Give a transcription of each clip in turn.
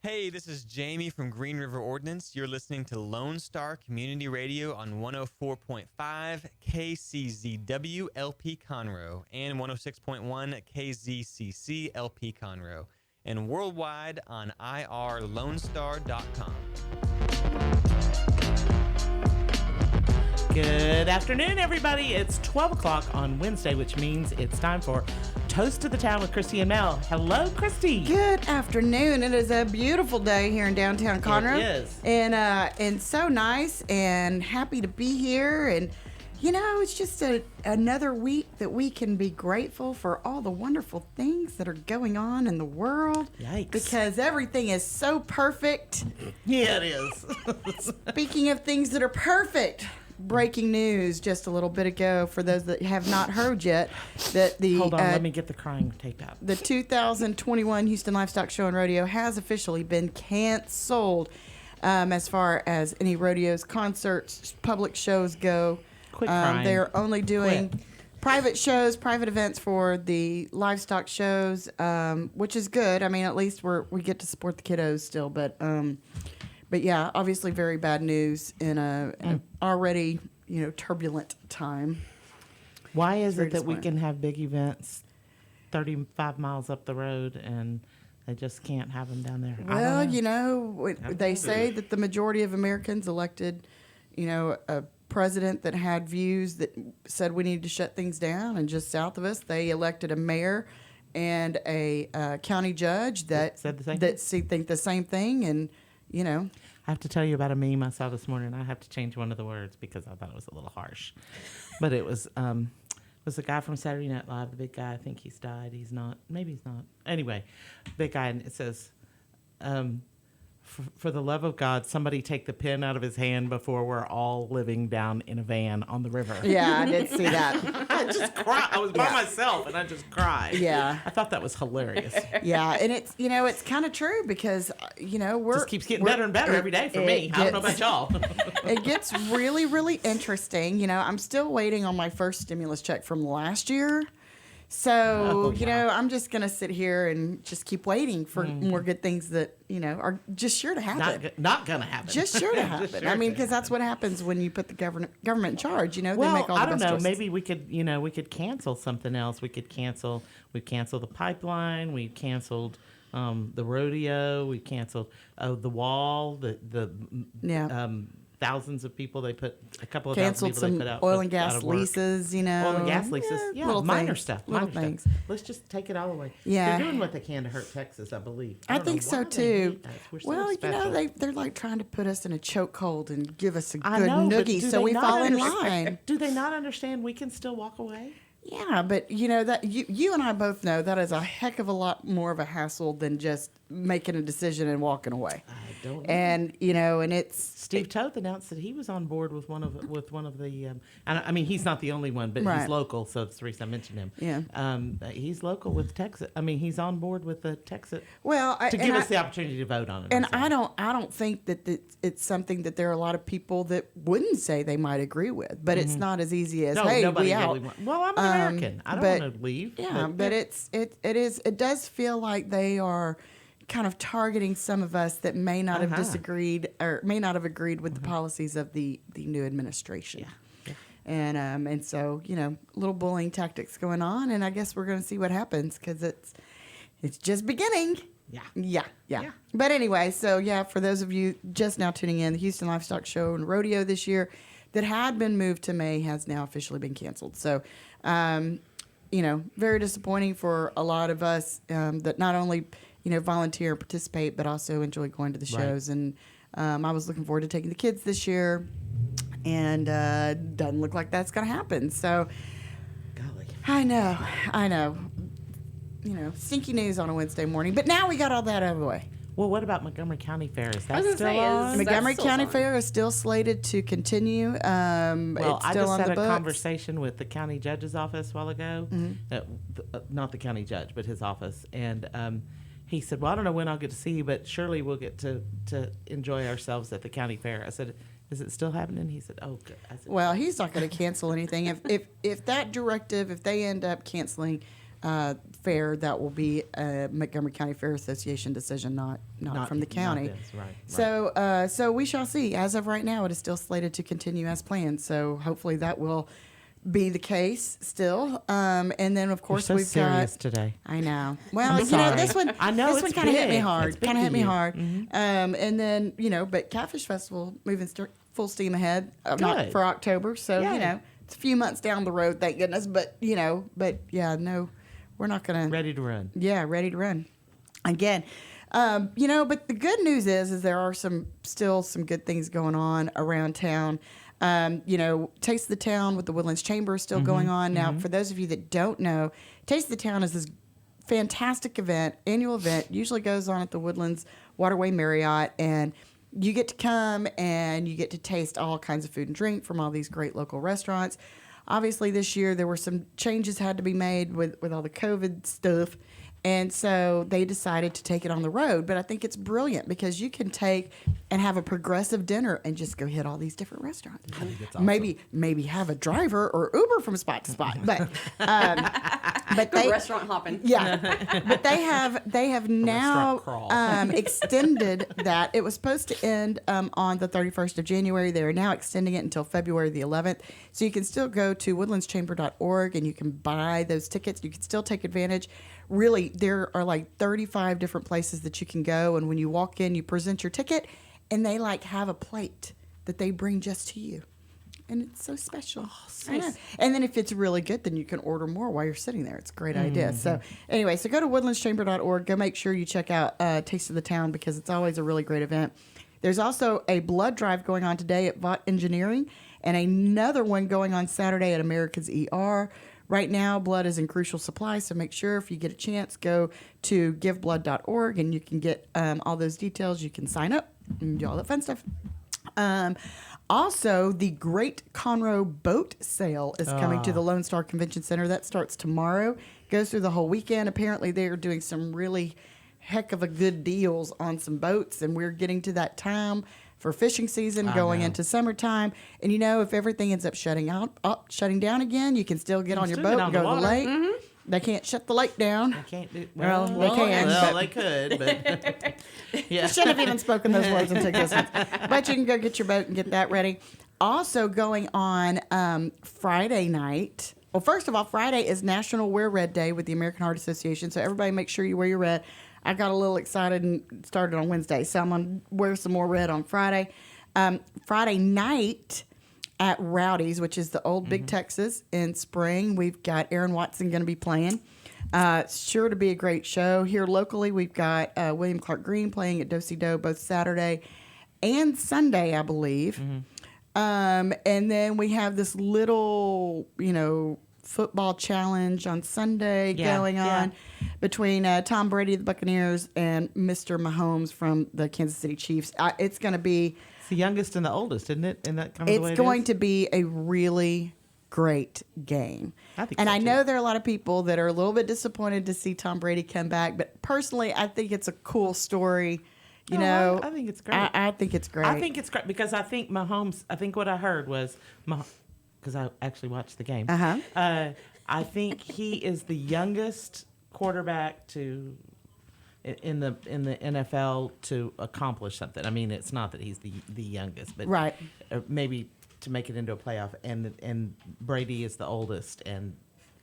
Hey, this is Jamie from Green River Ordnance. You're listening to Lone Star Community Radio on 104.5 KCZW LP Conroe and 106.1 KZCC LP Conroe, and worldwide on irlonestar.com. Good afternoon, everybody. It's 12 o'clock on Wednesday, which means it's time for Toast to the Town with Christy and Mel. Hello, Christy. Good afternoon. It is a beautiful day here in downtown Conroe. It is. And so nice and happy to be here. And, you know, it's just another week that we can be grateful for all the wonderful things that are going on in the world. Yikes. Because everything is so perfect. Yeah, it is. Speaking of things that are perfect, breaking news just a little bit ago for those that have not heard yet that the Hold on, let me get the crying tape out. The 2021 Houston Livestock Show and Rodeo has officially been canceled as far as any rodeos, concerts, public shows go. Quit crying. They're only doing private shows, private events for the livestock shows, which is good. I mean, at least we get to support the kiddos still, but yeah, obviously very bad news in an already, turbulent time. Why is it that we can have big events 35 miles up the road and they just can't have them down there? Well, they say that the majority of Americans elected, a president that had views that said we needed to shut things down, and just south of us, they elected a mayor and a county judge that said the same think the same thing, and I have to tell you about a meme I saw this morning. I have to change one of the words because I thought it was a little harsh. But it was the guy from Saturday Night Live, the big guy. I think he's died. He's not. Maybe he's not. Anyway, big guy, and it says, for the love of God, somebody take the pen out of his hand before we're all living down in a van on the river. Yeah, I did see that. I just cried. I was by myself, and I just cried. Yeah. I thought that was hilarious. Yeah, and it's kind of true because, we're... Just keeps getting better and better every day for me. I don't know about y'all. It gets really, really interesting. I'm still waiting on my first stimulus check from last year. So, I'm just going to sit here and just keep waiting for more good things that, are just sure to happen. Not going to happen. Just sure to happen. Sure, I mean, because that's what happens when you put the government in charge. They make all the I don't best know. choices. Maybe we could cancel something else. We canceled the pipeline. We canceled the rodeo. We canceled the wall. Thousands of people they put a couple of canceled thousand people some they put out oil and gas out of work. leases. Oil and gas leases. Yeah, little minor things, stuff. Little Minor things. stuff. Let's just take it all away. Yeah. They're doing what they can to hurt Texas, I believe. I think so too. We're so Well, special. they're like trying to put us in a chokehold and give us a good noogie so we fall in line. Do they not understand we can still walk away? Yeah, but that you and I both know that is a heck of a lot more of a hassle than just making a decision and walking away. I don't know. And and it's Steve Toth announced that he was on board with one of the. I mean, he's not the only one, but Right. he's local. So that's the reason I mentioned him. Yeah. He's local with Texas. I mean, he's on board with the Texas. Well, to give us the opportunity to vote on it. And I don't think that it's something that there are a lot of people that wouldn't say they might agree with, but it's not as easy as hey, nobody we out. really well, I'm an American. I don't want to leave. Yeah, but it does feel like they are kind of targeting some of us that may not have disagreed or may not have agreed with the policies of the new administration. Yeah. And so little bullying tactics going on, and I guess we're going to see what happens because it's just beginning. Yeah. But anyway, so for those of you just now tuning in, the Houston Livestock Show and Rodeo this year that had been moved to May has now officially been canceled. So, very disappointing for a lot of us that not only volunteer and participate, but also enjoy going to the shows. Right. And I was looking forward to taking the kids this year, and doesn't look like that's going to happen. So, golly, I know. Stinky news on a Wednesday morning. But now we got all that out of the way. Well, what about Montgomery County Fair? Is that still say, on? Montgomery County Fair is still slated to continue. Well, it's I still just on had the a books. conversation with the county judge's office a while ago. Not the county judge, but his office. And he said, well, I don't know when I'll get to see you, but surely we'll get to enjoy ourselves at the county fair. I said, is it still happening? He said, oh, good. I said, well, he's not going to cancel anything. If that directive, if they end up canceling fair that will be a Montgomery County Fair Association decision, not from the county. Not this, right. So we shall see. As of right now, it is still slated to continue as planned. So hopefully that will be the case still. And then of course You're so we've serious got. today. I know. Well, sorry. this one. I know this it's one kind of hit me big. hard. It's big Kind of to hit me you. hard. And then but Catfish Festival moving full steam ahead. Not Good. for October. So Yay. it's a few months down the road. Thank goodness. But no, we're not gonna. Ready to run. Yeah, ready to run. Again, but the good news is there are still some good things going on around town. Taste of the Town with the Woodlands Chamber is still going on. Now, for those of you that don't know, Taste of the Town is this fantastic annual event, usually goes on at the Woodlands Waterway Marriott, and you get to come and you get to taste all kinds of food and drink from all these great local restaurants. Obviously, this year there were some changes had to be made with all the COVID stuff. And so they decided to take it on the road. But I think it's brilliant because you can take and have a progressive dinner and just go hit all these different restaurants. I think it's awesome. Maybe have a driver or Uber from spot to spot. But Go they restaurant hopping. yeah. But they have now crawl. extended that. It was supposed to end on the 31st of January. They are now extending it until February the 11th. So you can still go to woodlandschamber.org and you can buy those tickets. You can still take advantage. Really, there are like 35 different places that you can go. And when you walk in, you present your ticket and they have a plate that they bring just to you. And it's so special. I know. And then if it's really good, then you can order more while you're sitting there. It's a great idea. So anyway, go to woodlandschamber.org. Go make sure you check out Taste of the Town because it's always a really great event. There's also a blood drive going on today at Vought Engineering and another one going on Saturday at America's ER. Right now, blood is in crucial supply, so make sure if you get a chance, go to giveblood.org and you can get all those details. You can sign up and do all that fun stuff. Also, the Great Conroe Boat Sale is coming to the Lone Star Convention Center. That starts tomorrow, goes through the whole weekend. Apparently, they are doing some really heck of a good deals on some boats, and we're getting to that time for fishing season, going into summertime. And if everything ends up shutting down again, you can still get on your boat and go to the lake. They can't shut the lake down. They can't do Well, they can. Well, but they could, but yeah. should have even spoken those words and took this one. But you can go get your boat and get that ready. Also going on Friday night. Well, first of all, Friday is National Wear Red Day with the American Heart Association. So everybody make sure you wear your red. I got a little excited and started on Wednesday. So I'm going to wear some more red on Friday. Friday night at Rowdy's, which is the old Big Texas in Spring. We've got Aaron Watson going to be playing. Sure to be a great show. Here locally, we've got William Clark Green playing at Do-Si-Do both Saturday and Sunday, I believe. And then we have this little, football challenge on Sunday going on between Tom Brady of the Buccaneers and Mr. Mahomes from the Kansas City Chiefs. It's going to be... It's the youngest and the oldest, isn't it? And that kind of the way It's going to be a really great game. I think and so, I too. know there are a lot of people that are a little bit disappointed to see Tom Brady come back, but personally, I think it's a cool story. I think it's great. I think it's great. I think it's great because I think Mahomes. I think what I heard was because I actually watched the game. I think he is the youngest quarterback in the NFL to accomplish something. I mean, it's not that he's the youngest, but Right. Maybe to make it into a playoff. And Brady is the oldest, and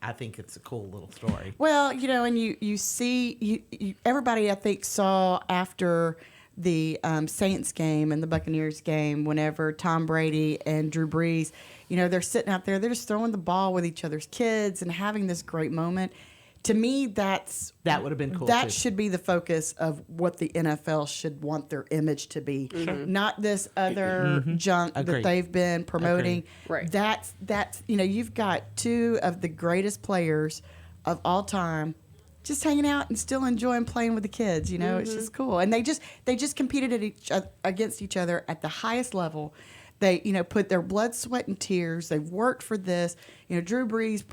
I think it's a cool little story. Well, and you see, everybody I think saw after the Saints game and the Buccaneers game, whenever Tom Brady and Drew Brees, they're sitting out there, they're just throwing the ball with each other's kids and having this great moment. To me, that would have been cool. That too. should be the focus of what the NFL should want their image to be, not this other junk that Agreed. they've been promoting. Right. That's you've got two of the greatest players of all time just hanging out and still enjoying playing with the kids. It's just cool, and they just competed against each other at the highest level. They put their blood, sweat, and tears. They've worked for this. Drew Brees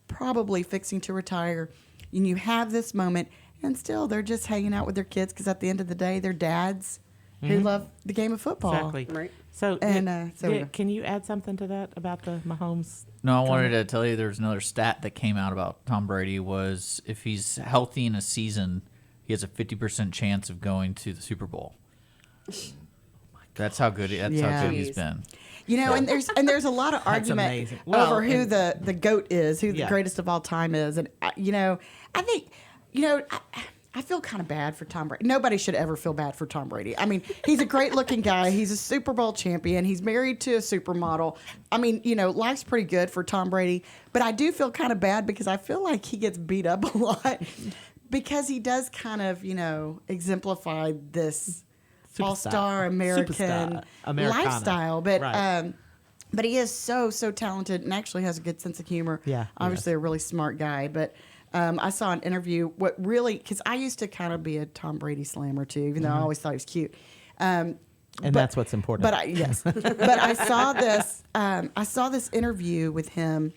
probably fixing to retire, and you have this moment, and still they're just hanging out with their kids because at the end of the day, they're dads, who love the game of football. Exactly. Right. So, And, so- can you add something to that about the Mahomes? No, I wanted to tell you there's another stat that came out about Tom Brady was if he's healthy in a season, he has a 50% chance of going to the Super Bowl. That's how good. That's Yeah. how good he's Jeez. been. You know, and there's a lot of argument amazing. Well, over who and- the GOAT is, who the Yeah. greatest of all time is, and I think, I feel kind of bad for Tom Brady. Nobody should ever feel bad for Tom Brady. I mean, he's a great looking guy. He's a Super Bowl champion. He's married to a supermodel. I mean, life's pretty good for Tom Brady, but I do feel kind of bad because I feel like he gets beat up a lot because he does kind of, exemplify this Superstar. all-star American Superstar. Americana. lifestyle. But Right. but he is so talented and actually has a good sense of humor. Yeah, Obviously a really smart guy. But I saw an interview, because I used to kind of be a Tom Brady slammer too, even though I always thought he was cute. And that's what's important. But but I saw this. I saw this interview with him,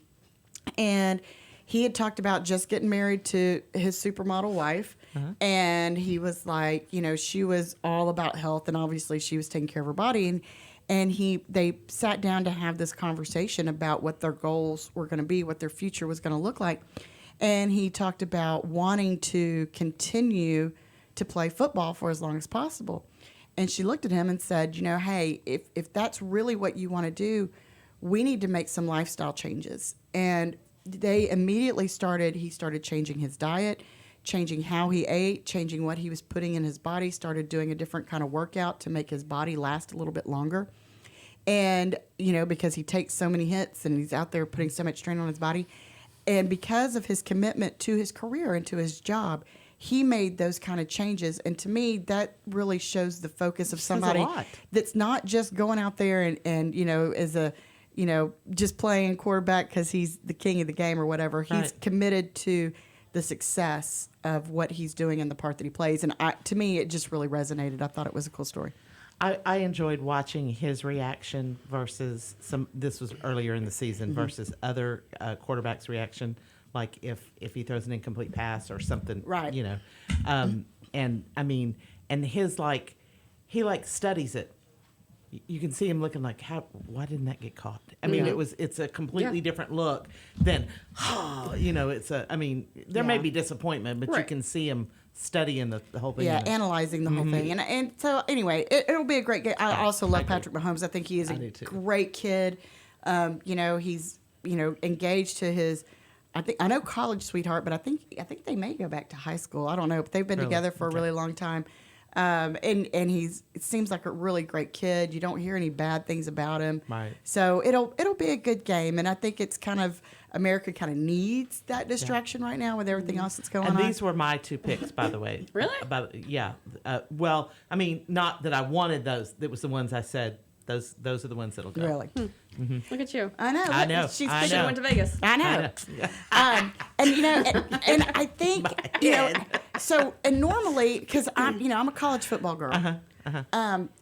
and he had talked about just getting married to his supermodel wife, and he was like, she was all about health, and obviously she was taking care of her body, and they sat down to have this conversation about what their goals were going to be, what their future was going to look like, and he talked about wanting to continue to play football for as long as possible. And she looked at him and said, hey, if that's really what you want to do, we need to make some lifestyle changes. And they immediately he started changing his diet, changing how he ate, changing what he was putting in his body, started doing a different kind of workout to make his body last a little bit longer. And, because he takes so many hits and he's out there putting so much strain on his body. And because of his commitment to his career and to his job, he made those kind of changes. And to me, that really shows the focus of somebody lot. that's not just going out there and as a, just playing quarterback because he's the king of the game or whatever. He's Right. committed to the success of what he's doing in the part that he plays. And to me, it just really resonated. I thought it was a cool story. I enjoyed watching his reaction versus this was earlier in the season versus other quarterbacks' reaction, like if he throws an incomplete pass or something, Right. And I mean, and his he studies it. You can see him looking like, why didn't that get caught? I mean, Yeah. it's a completely Yeah. different look than, there may Yeah. be disappointment, but you Right. can see him studying the whole thing. Yeah, analyzing the whole thing. And so, anyway, it'll be a great game. I also love agree. Patrick Mahomes. I think he is I a do too. great kid. He's, engaged to his, I know college sweetheart, but I think they may go back to high school. I don't know, but they've been Really? together for a Okay. really long time. And it seems like a really great kid. You don't hear any bad things about him. Right. So it'll be a good game. And I think it's kind of, America kind of needs that distraction right now with everything else that's going And on. these were my two picks, by the way. Really? Yeah. Well, I mean, not that I wanted those. That was the ones I said. Those are the ones that'll go. Really. Look at you. I know. I know. She's I Should know. have went to Vegas. I know. And I think, so, and normally, because I'm a college football girl.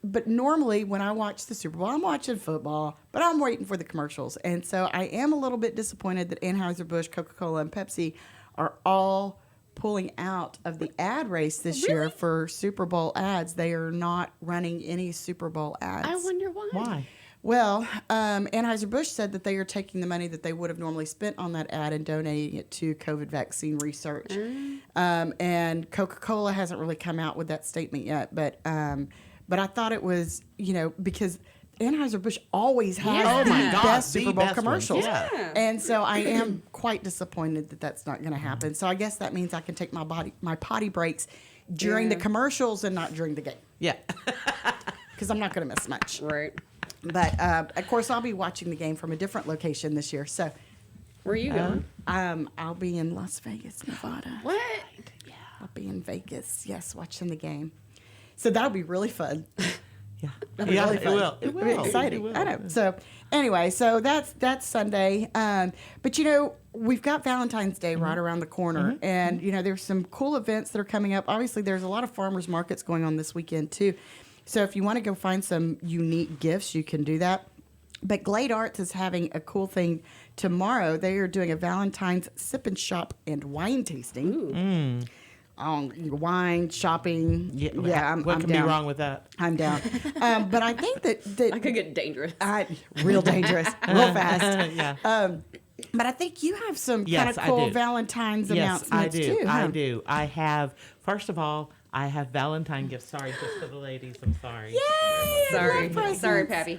But normally when I watch the Super Bowl, I'm watching football, but I'm waiting for the commercials. And so I am a little bit disappointed that Anheuser-Busch, Coca-Cola, and Pepsi are all pulling out of the ad race this year for Super Bowl ads. They are not running any Super Bowl ads. I wonder why. Why? Well, Anheuser-Busch said that they are taking the money that they would have normally spent on that ad and donating it to COVID vaccine research. And Coca-Cola hasn't really come out with that statement yet, but I thought it was, because Anheuser-Busch always has Yeah. the Oh my God, best the Super Bowl best ones, commercials. yeah. And so I am quite disappointed that that's not going to happen. So I guess that means I can take my potty breaks during the Yeah. commercials and not during the game, Yeah. because I'm not going to miss much. Right. But of course, I'll be watching the game from a different location this year. So Where are you going? I'll be in Las Vegas, Nevada. What? I'll be in Vegas, yes, watching the game. So that'll be really fun. Yeah. That'll be Yeah, really it fun. will. It It'll will. be It exciting. will. I know. So anyway, so that's Sunday. But we've got Valentine's Day right around the corner, and there's some cool events that are coming up. Obviously, there's a lot of farmers markets going on this weekend too. So if you want to go find some unique gifts, you can do that. But Glade Arts is having a cool thing tomorrow. They are doing a Valentine's sip and shop and wine tasting. wine, shopping. I'm what can down. be wrong with that? I'm down. But I think that I could get dangerous. real dangerous, real fast. Yeah. But I think you have some Yes, kind of I cool do. Valentine's Yes, I announcements do. too. I huh? do. I have. First of all, I have Valentine gifts. Sorry, just for the ladies. I'm sorry. Yay! Sorry, Pappy.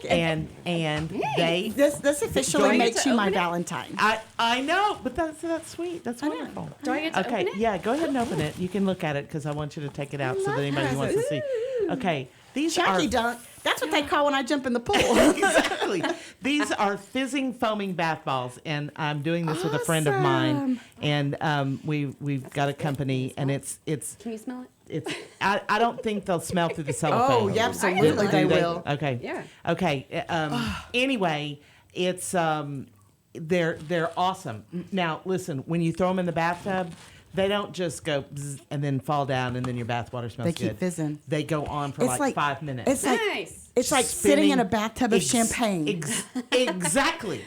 And they. This officially I get makes to you my open it? Valentine. I know, but that's sweet. That's wonderful. Do I get to Okay, open it? yeah, go ahead and open it. You can look at it because I want you to take it out so that anybody who wants to see. Okay, these Chunky are dunk. That's what they call when I jump in the pool. exactly. These are fizzing foaming bath balls, and I'm doing this with a friend of mine, and we've got a company, and it's Can you smell it? it's I don't think they'll smell through the cellophane. Oh, yeah, absolutely they will. Okay. Yeah. Okay. Anyway, it's they're awesome. Now listen, when you throw them in the bathtub, they don't just go bzz and then fall down and then your bath water smells They good. keep fizzing. They go on for like 5 minutes. It's like Nice. it's like sitting in a bathtub of champagne. Exactly.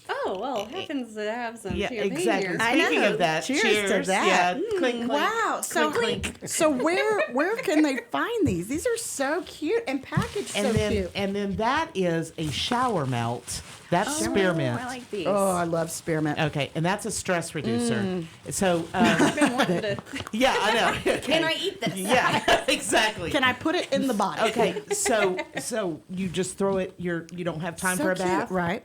Oh, well, happens to have some Yeah, champagne exactly. here. I Speaking know. of that, Cheers to that. Yeah, clink, clink. Wow. So clink, clink. so where can they find these? These are so cute and packaged so cute. And then that is a shower melt. That's spearmint. I like these. Oh, I love spearmint. Okay, and that's a stress reducer. So, I've been wanting to. yeah, I know. Can I eat this? Yeah, exactly. Can I put it in the bottle? Okay, so you just throw it. You don't have time So for a cute, bath, right?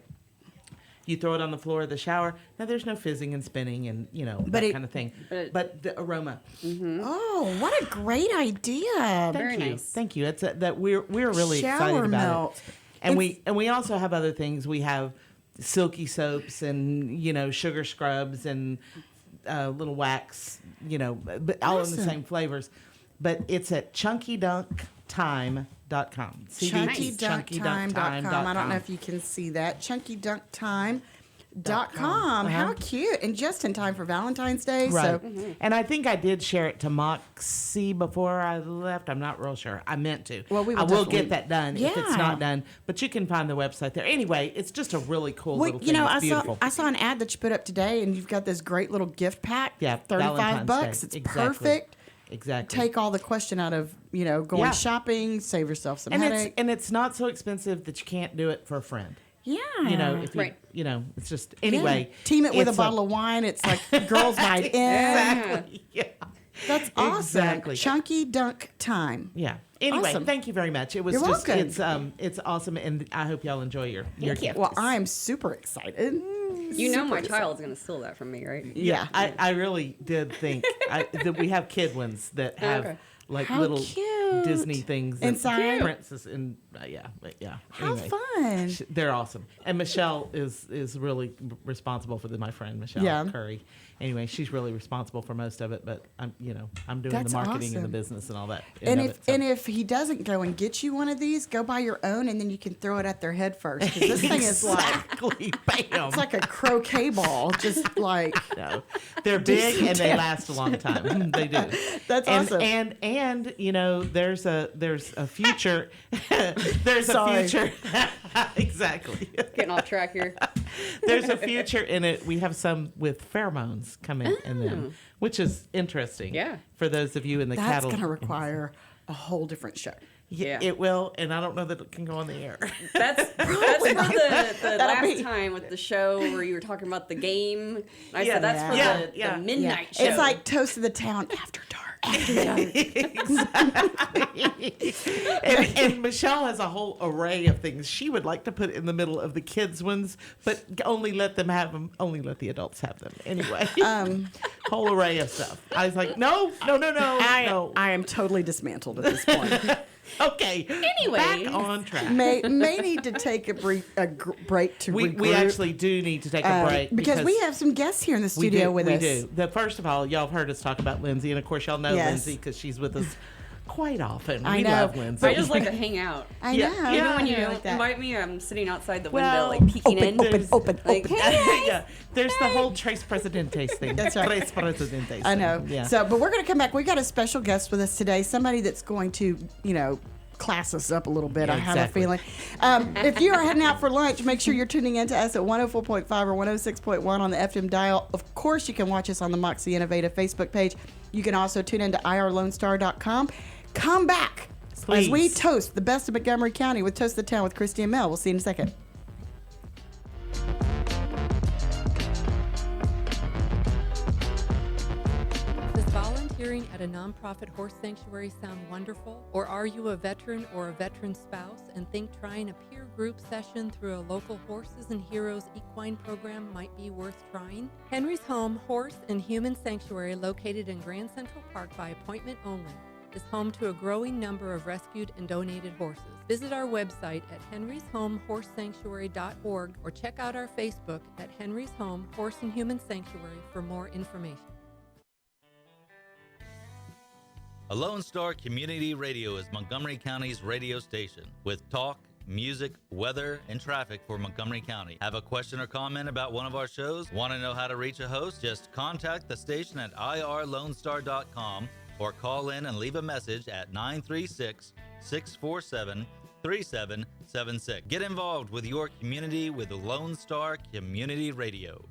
You throw it on the floor of the shower. Now there's no fizzing and spinning and that kind of thing. But the aroma. Oh, what a great idea! Very Thank you. nice. Thank you. It's that we're really Shower excited about melt. it. And we also have other things. We have silky soaps and sugar scrubs and little wax, but all in the Awesome. same flavors. But it's at chunkydunktime.com. ChunkyDunkTime.com. I don't know if you can see that. ChunkyDunkTime.com. How cute. And just in time for Valentine's Day. Right. So And I think I did share it to Moxie before I left. I'm not real sure. I meant to. Well, we will I will definitely- get that done if it's Yeah. not done. But you can find the website there. Anyway, it's just a really cool well, little thing. It's beautiful. I saw an ad that you put up today, and you've got this great little gift pack. Yeah, $35. Valentine's Day. It's Exactly. perfect. Exactly. Take all the question out of going Yeah. shopping. Save yourself some and headache. it's not so expensive that you can't do it for a friend. Yeah. If you, Right. it's just anyway. Yeah. Team it with a it's bottle of wine. It's like girls' night in. Exactly. Yeah. That's awesome. Exactly. Chunky Dunk Time. Yeah. Anyway, Awesome. thank you very much. It was You're just welcome. it's awesome, and I hope y'all enjoy your gift. Well, I'm super excited. You know my child's going to steal that from me, right? Yeah. I really did think that we have kid ones that have Okay. like How little cute. Disney things Inside? princess and yeah. How Anyway, fun. they're awesome. And Michelle is really responsible for my friend Michelle Yeah. Curry. Anyway, she's really responsible for most of it, but I'm doing That's the marketing and the awesome. business and all that. And end if of it, so. and if he doesn't go and get you one of these, go buy your own, and then you can throw it at their head first. 'Cause this thing is like exactly, bam. it's like a croquet ball, just like No, they're big and they last a long time. They do. That's and, awesome. And there's a future. There's Sorry. a future. Exactly. Getting off track here. There's a future in it. We have some with pheromones coming in them, which is interesting. Yeah. For those of you in the that's cattle. going to require a whole different show. Yeah, Yeah. it will, and I don't know that it can go on the air. That's for the That'll last be- time with the show where you were talking about the game. I Yeah. said that's for Yeah. the Yeah. midnight show. It's like Toast of the Town after dark. And Michelle has a whole array of things she would like to put in the middle of the kids' ones, but only let the adults have them. Anyway, whole array of stuff. I was like, no. I am totally dismantled at this point. Okay. Anyways. Back on track. may need to take a break to We regroup. actually do need to take a break because we have some guests here in the studio with us. We do. First of all, y'all have heard us talk about Lindsay, and of course y'all know Yes. Lindsay because she's with us quite often. I We know. love Lindsay. I just like to hang out. I Yeah. know. Yeah. Even when you I don't like that. invite me, I'm sitting outside the Well, window, like peeking in. open. Like, Yeah, there's the whole Tres Presidentes thing. That's right. Tres Presidentes. I know. Thing. Yeah. So, but we're going to come back. We got a special guest with us today. Somebody that's going to, class us up a little bit. Yeah, I have exactly. a feeling. If you are heading out for lunch, make sure you're tuning in to us at 104.5 or 106.1 on the FM dial. Of course, you can watch us on the Moxie Innovative Facebook page. You can also tune in to irlonestar.com. Come back as we Please. toast the best of Montgomery County with Toast the Town with Christy and Mel. We'll see you in a second. Does volunteering at a nonprofit horse sanctuary sound wonderful? Or are you a veteran or a veteran spouse and think trying a peer group session through a local Horses and Heroes equine program might be worth trying? Henry's Home Horse and Human Sanctuary, located in Grand Central Park by appointment only, is home to a growing number of rescued and donated horses. Visit our website at henryshomehorsesanctuary.org or check out our Facebook at Henry's Home Horse and Human Sanctuary for more information. A Lone Star Community Radio is Montgomery County's radio station with talk, music, weather, and traffic for Montgomery County. Have a question or comment about one of our shows? Want to know how to reach a host? Just contact the station at irlonestar.com or call in and leave a message at 936-647-3776. Get involved with your community with Lone Star Community Radio.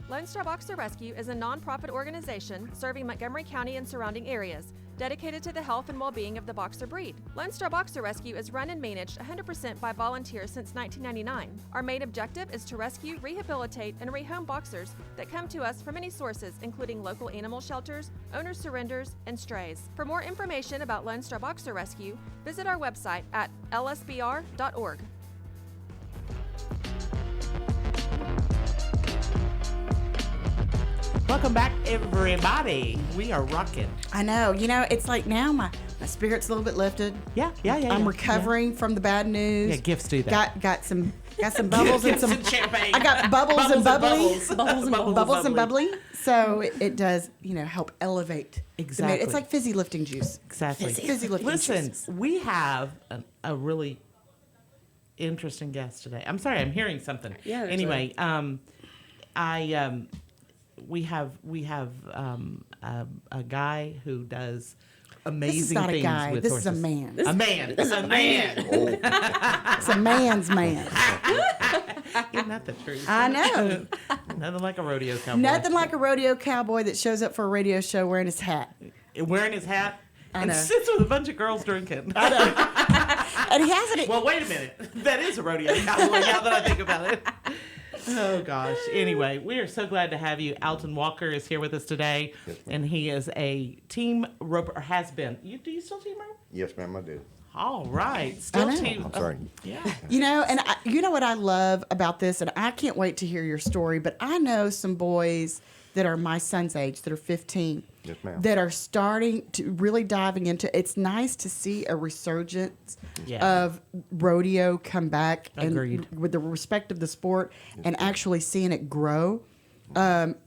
Lone Star Boxer Rescue is a nonprofit organization serving Montgomery County and surrounding areas, dedicated to the health and well-being of the boxer breed. Lone Star Boxer Rescue is run and managed 100% by volunteers since 1999. Our main objective is to rescue, rehabilitate, and rehome boxers that come to us from many sources, including local animal shelters, owner surrenders, and strays. For more information about Lone Star Boxer Rescue, visit our website at lsbr.org. Welcome back, everybody. We are rocking. I know. You know, it's like now my spirit's a little bit lifted. Yeah. I'm recovering from the bad news. Yeah, gifts do that. Got some bubbles and some champagne. I got bubbles and bubbly. Bubbles and bubbly. So it does, help elevate. Exactly. It's like fizzy lifting juice. Exactly. Fizzy lifting Listen, juice. we have a really interesting guest today. I'm sorry, I'm hearing something. Yeah, there's Anyway, we have a guy who does amazing This is not things a guy. with This horses. is a man. A man. It's a man. It's a man's man. Isn't that the truth? I know. Nothing like a rodeo cowboy. Nothing like a rodeo cowboy that shows up for a radio show wearing his hat. Wearing his hat and know. sits with a bunch of girls drinking. And he has it. Well, wait a minute. That is a rodeo cowboy now that I think about it. Oh, gosh. Anyway, we are so glad to have you. ALTON Walker is here with us today, and he is a team roper, or has been. Do you still team rope? Yes, ma'am, I do. All right. Still know. team. I'm sorry. Yeah. And you know what I love about this, and I can't wait to hear your story, but I know some boys that are my son's age, that are 15, Yes, ma'am. that are starting to really diving into. It's nice to see a resurgence Yeah. of rodeo come back, Agreed. and with the respect of the sport, and actually seeing it grow.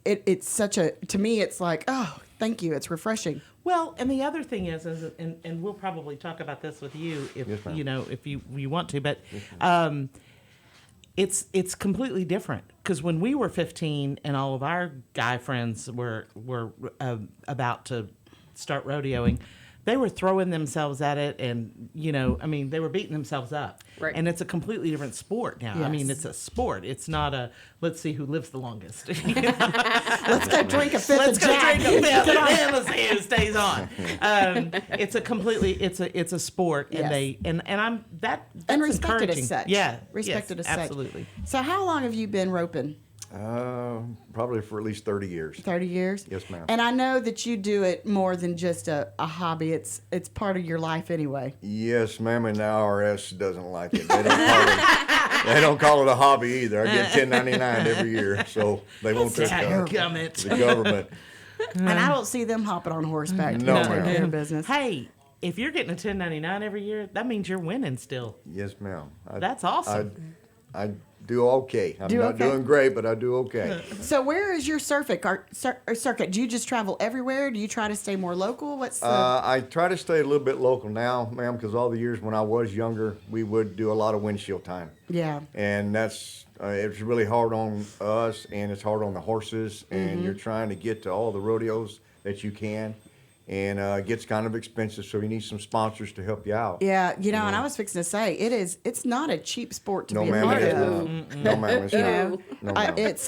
It's such to me, it's like, oh, thank you. It's refreshing. Well, and the other thing is and we'll probably talk about this with you if Yes, ma'am. if you want to, but it's completely different because when we were 15 and all of our guy friends were about to start rodeoing, they were throwing themselves at it, and they were beating themselves up. Right. And it's a completely different sport now. I mean, Yes. it's a sport. It's not a let's see who lives the longest. Let's go drink a fifth Let's of go Jack. drink a fifth, and then let's see who stays on. It's a sport, and Yes. that's And respected encouraging. as such. Yeah, Respected yes, as such. absolutely. So how long have you been roping? Probably for at least 30 years. 30 years? Yes, ma'am. And I know that you do it more than just a hobby. It's part of your life anyway. Yes, ma'am, and the IRS doesn't like it. They don't call it a hobby either. I get 1099 every year, so they won't touch Dadgummit. the government. And I don't see them hopping on horseback to No, take ma'am. care of business. Hey, if you're getting a 1099 every year, that means you're winning still. Yes, ma'am. That's awesome. I do okay. I'm Do not okay? doing great, but I do okay. So where is your circuit? Do you just travel everywhere? Do you try to stay more local? What's the... I try to stay a little bit local now, ma'am, because all the years when I was younger, we would do a lot of windshield time. yeah. And that's it's really hard on us, and it's hard on the horses, and you're trying to get to all the rodeos that you can, and it gets kind of expensive, so you need some sponsors to help you out. Yeah, and I was fixing to say it's not a cheap sport to No, be a ma'am, part it is of. not. No, ma'am, it's not. No, ma'am. It's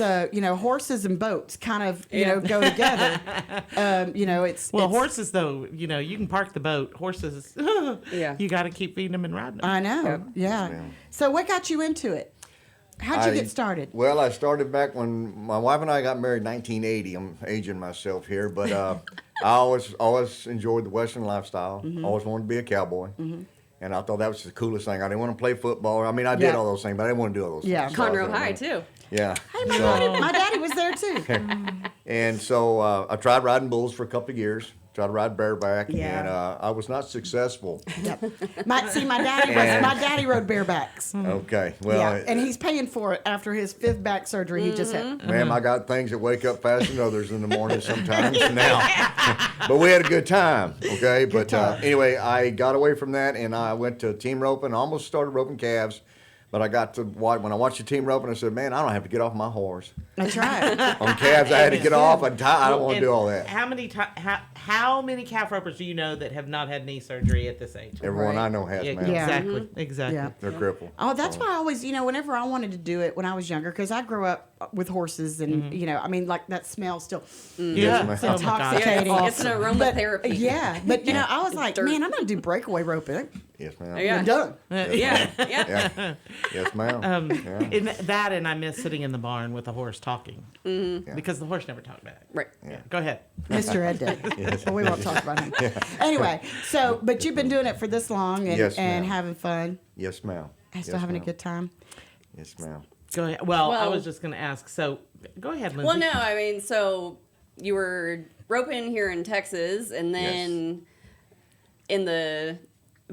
horses and boats kind of go together. It's horses though, you can park the boat. Horses, you got to keep feeding them and riding them. I know. Yeah. ma'am. So what got you into it? How'd you get started? Well, I started back when my wife and I got married in 1980. I'm aging myself here, but I always enjoyed the Western lifestyle. Always wanted to be a cowboy. And I thought that was the coolest thing. I didn't want to play football. I mean, I did all those things, but I didn't want to do all those things. So I Conroe thought, High, too. Yeah. Hey, my daddy was there too. And so I tried riding bulls for a couple of years. Tried to ride bareback, Yeah. and I was not successful. Yep. My daddy rode barebacks. Okay, well, Yeah, and he's paying for it after his 5th back surgery he just had. ma'am, I got things that wake up faster than others in the morning sometimes now. But we had a good time, okay? But anyway, I got away from that, and I went to team roping. I almost started roping calves. But I got to when I watched the team roping, I said, "Man, I don't have to get off my horse." That's right. On calves, I had to get off. I don't want to And do all that. How many calf ropers do you know that have not had knee surgery at this age? Everyone Right. I know has, Yeah, ma'am. exactly, exactly. Yeah. They're crippled. Oh, that's why I always, whenever I wanted to do it when I was younger, because I grew up with horses and, like that smell still Yeah, ma'am. oh my God. intoxicating. It's an aromatherapy. But, I was like, man, I'm going to do breakaway roping. Yes, ma'am. Yeah. I'm done. Yeah. Yeah. Yes, ma'am. Yeah. And I miss sitting in the barn with the horse talking because the horse never talked back. Right. Yeah. Go ahead. Mr. Ed did. But we won't talk about him. Anyway, but you've been doing it for this long and, Yes, and ma'am. having fun. Yes, ma'am. And still Yes, having a ma'am. good time. Yes, ma'am. Go ahead. Well, I Well- was just going to ask. So, go ahead, Lindsay. Well, no, I mean, so you were roping here in Texas, and then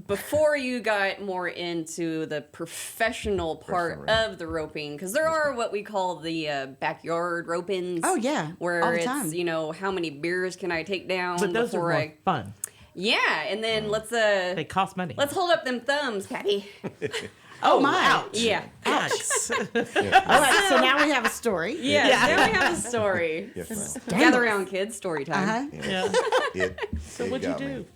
before you got more into the professional part Professional, of the roping, because there are what we call the backyard ropings. Oh, yeah, where all the it's time. how many beers can I take down But those are before more fun. Yeah, and then They cost money. let's hold up them thumbs, Pappy. Oh, my. ouch. Yeah. Yikes. All right, so now we have a story. Yeah. Now we have a story. Yes, ma'am. Gather around, kids. Story time. Uh-huh. Yeah. So What'd you do?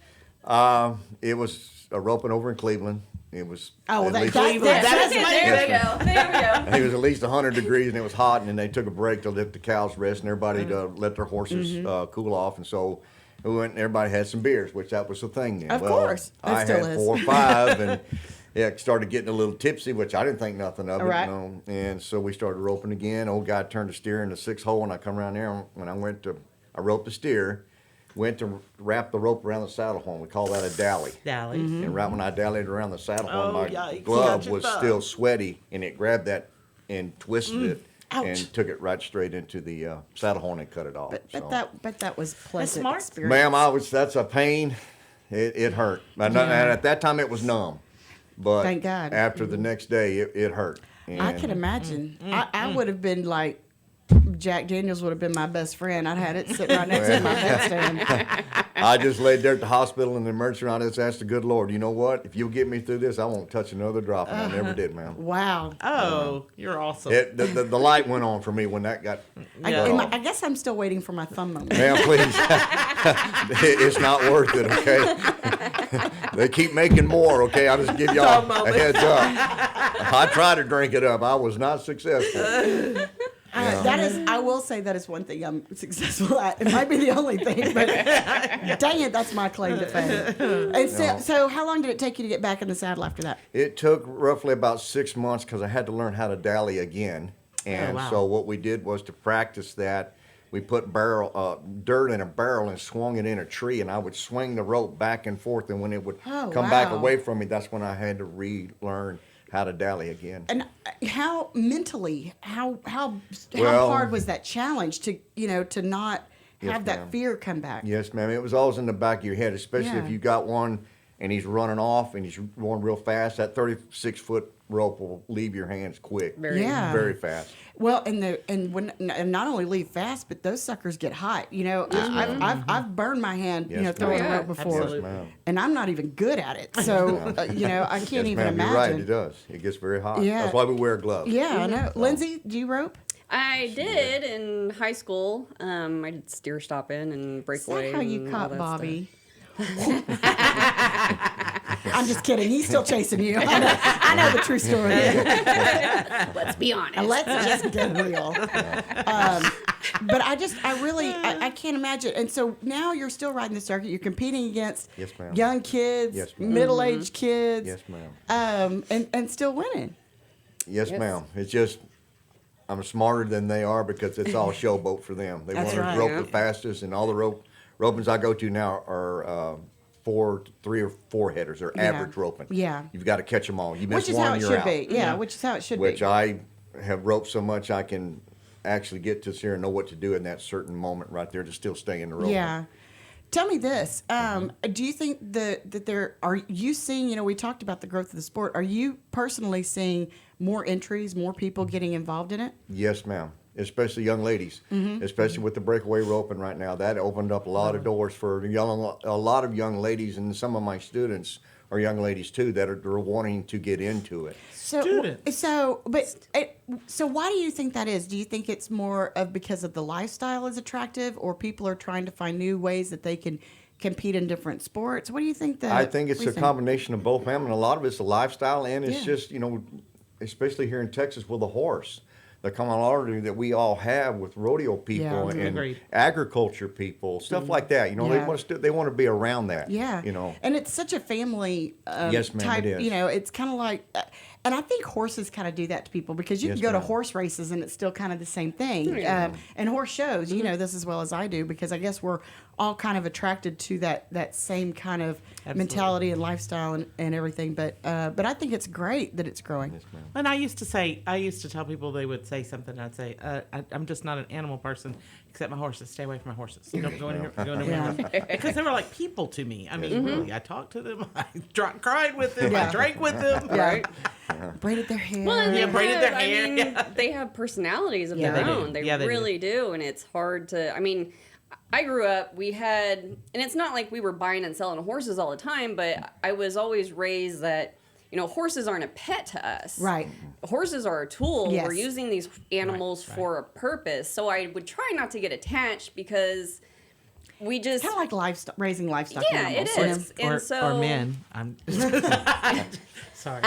It was a roping over in Cleveland. It was. Oh, at least- that There we go. There we go. It was at least 100 degrees and it was hot, and then they took a break to let the cows rest and everybody to let their horses cool off. And so we went and everybody had some beers, which that was the thing then. Of course. That I still had is. 4 or 5 and started getting a little tipsy, which I didn't think nothing of it. Right. And so we started roping again. Old guy turned the steer in the 6 hole, and I come around there, and when I roped the steer, went to wrap the rope around the saddle horn. We call that a dally. Dally. And right when I dallied around the saddle horn, my yikes. glove Got your was thumb. still sweaty, and it grabbed that and twisted it Ouch. and took it right straight into the saddle horn and cut it off. But that was pleasant smart. experience. Ma'am, that's a pain. It hurt. And at that time, it was numb. But Thank God. after the next day, it hurt. I And- can imagine. I would have been like, Jack Daniels would have been my best friend. I'd had it sitting right next to my bedstand. I just laid there at the hospital in the emergency room. I just asked the good Lord, you know what? If you'll get me through this, I won't touch another drop. And I never did, ma'am. Wow. Oh, you're awesome. The light went on for me when that got. Yeah. I guess I'm still waiting for my thumb moment. Ma'am, please. It's not worth it, okay? They keep making more, okay? I'll just give y'all a heads up. I tried to drink it up. I was not successful. That is, I will say that is one thing I'm successful at. It might be the only thing, but dang it, that's my claim to fame. And so how long did it take you to get back in the saddle after that? It took roughly about 6 months because I had to learn how to dally again. And wow. so what we did was to practice that. We put dirt in a barrel and swung it in a tree, and I would swing the rope back and forth. And when it would come back wow. away from me, that's when I had to relearn how to dally again. And how mentally, how Well- hard was that challenge to not Yes, have that ma'am. fear come back? Yes, ma'am. It was always in the back of your head, especially Yeah. if you got one and he's running off and he's going real fast. That 36-foot rope will leave your hands quick, Yeah. very fast. Well, and not only leave fast, but those suckers get hot. I've burned my hand, Yes, throwing ma'am. a rope before, Absolutely. Yes, ma'am. and I'm not even good at it. So I can't Yes, even ma'am. imagine. You're right. It does. It gets very hot. Yeah. That's why we wear gloves. Yeah, I know. Lindsay, do you rope? I did in high school. I did steer stopping and breakaway. Is that how you and all caught that Bobby? I'm just kidding. He's still chasing you. I know the true story. Let's be honest. Let's just get real. But I can't imagine. And so now you're still riding the circuit. You're competing against Yes, ma'am. young kids, Yes, ma'am. middle-aged kids. Yes, ma'am. And still winning. Yes, ma'am. It's just I'm smarter than they are because it's all showboat for them. They That's want right. to rope Yeah. the fastest, and all the ropings I go to now are 3 or 4 headers. They're Yeah. average roping. Yeah. You've got to catch them all. You miss Which is one, how it you're should out. be. Yeah, which is how it should Which be. I have roped so much I can actually get to here and know what to do in that certain moment right there to still stay in the rope. Yeah. Tell me this. Do you think that there are you seeing, we talked about the growth of the sport. Are you personally seeing more entries, more people getting involved in it? Yes, ma'am. Especially young ladies, Mm-hmm. especially with the breakaway roping right now. That opened up a lot of doors for a lot of young ladies, and some of my students are young ladies too that are wanting to get into it. Students. So why do you think that is? Do you think it's more of because of the lifestyle is attractive, or people are trying to find new ways that they can compete in different sports? What do you think I think it's a combination of both, ma'am, and a lot of it's the lifestyle, and it's Yeah. just, especially here in Texas with the horse. The camaraderie that we all have with rodeo people Yeah, and agreed. agriculture people, stuff like that. Yeah. They want to be around that. Yeah. And it's such a family Yes, ma'am, type, it is. it's kind of like, and I think horses kind of do that to people because you Yes, can go to ma'am. horse races and it's still kind of the same thing. And horse shows, you know this as well as I do because I guess we're all kind of attracted to that same kind of mentality and lifestyle and everything. But I think it's great that it's growing. Yes, ma'am. And I used to tell people they would say something. I'd say, I'm just not an animal person, except my horses. Stay away from my horses. Don't go anywhere. Because they were like people to me. I mean, really, I talked to them. I cried with them. Yeah. I drank with them. Right. Braided their hair. Well, and braided their hair. I mean, they have personalities of Yeah, their they do. own. They Yeah, they really do. And it's hard to, I grew up, and it's not like we were buying and selling horses all the time, but I was always raised that, horses aren't a pet to us. Right. Horses are a tool. Yes. We're using these animals for a purpose. So I would try not to get attached because we just... Kind of like raising livestock Yeah, animals. it is. Or, And so, or men. I'm sorry.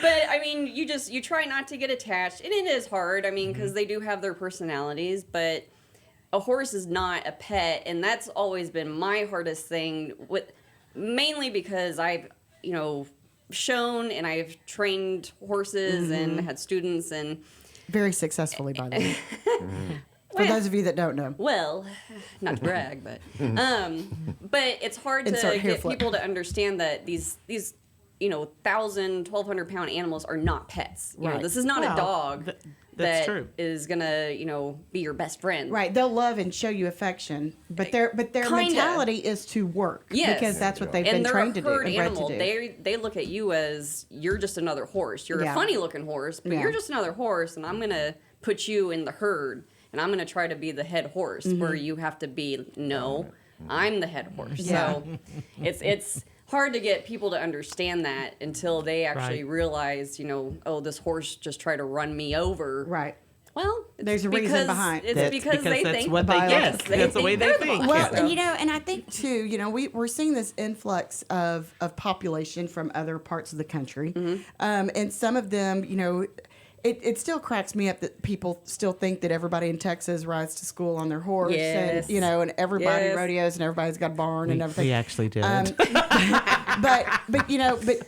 But you try not to get attached, and it is hard. Because they do have their personalities, but a horse is not a pet, and that's always been my hardest thing. Mainly because I've shown and I've trained horses and had students and Very successfully, by the way. For those of you that don't know. well, not to brag, but it's hard to Insert hair get flip. people to understand that these 1,000, 1,200 pound animals are not pets. Right. This is not Well, a dog that's that true. is gonna be your best friend. Right, they'll love and show you affection, but their Kinda. mentality is to work. Yes. Because that's what they've And been they're trained a to do herd and bred animal. to do. They look at you as you're just another horse. You're Yeah. a funny looking horse, but Yeah. you're just another horse, and I'm gonna put you in the herd, and I'm gonna try to be the head horse, where you have to be. No, I'm the head horse. Mm-hmm. Yeah. So it's hard to get people to understand that until they actually Right. realize, this horse just tried to run me over. Right. Well, it's There's a reason because- behind- It's That's because they that's think what they violence. get. That's the way they they're the think. boss. Well, Yeah. and I think too, we're seeing this influx of population from other parts of the country, and some of them, it still cracks me up that people still think that everybody in Texas rides to school on their horse, Yes. and everybody Yes. rodeos and everybody's got a barn and everything. We actually did. But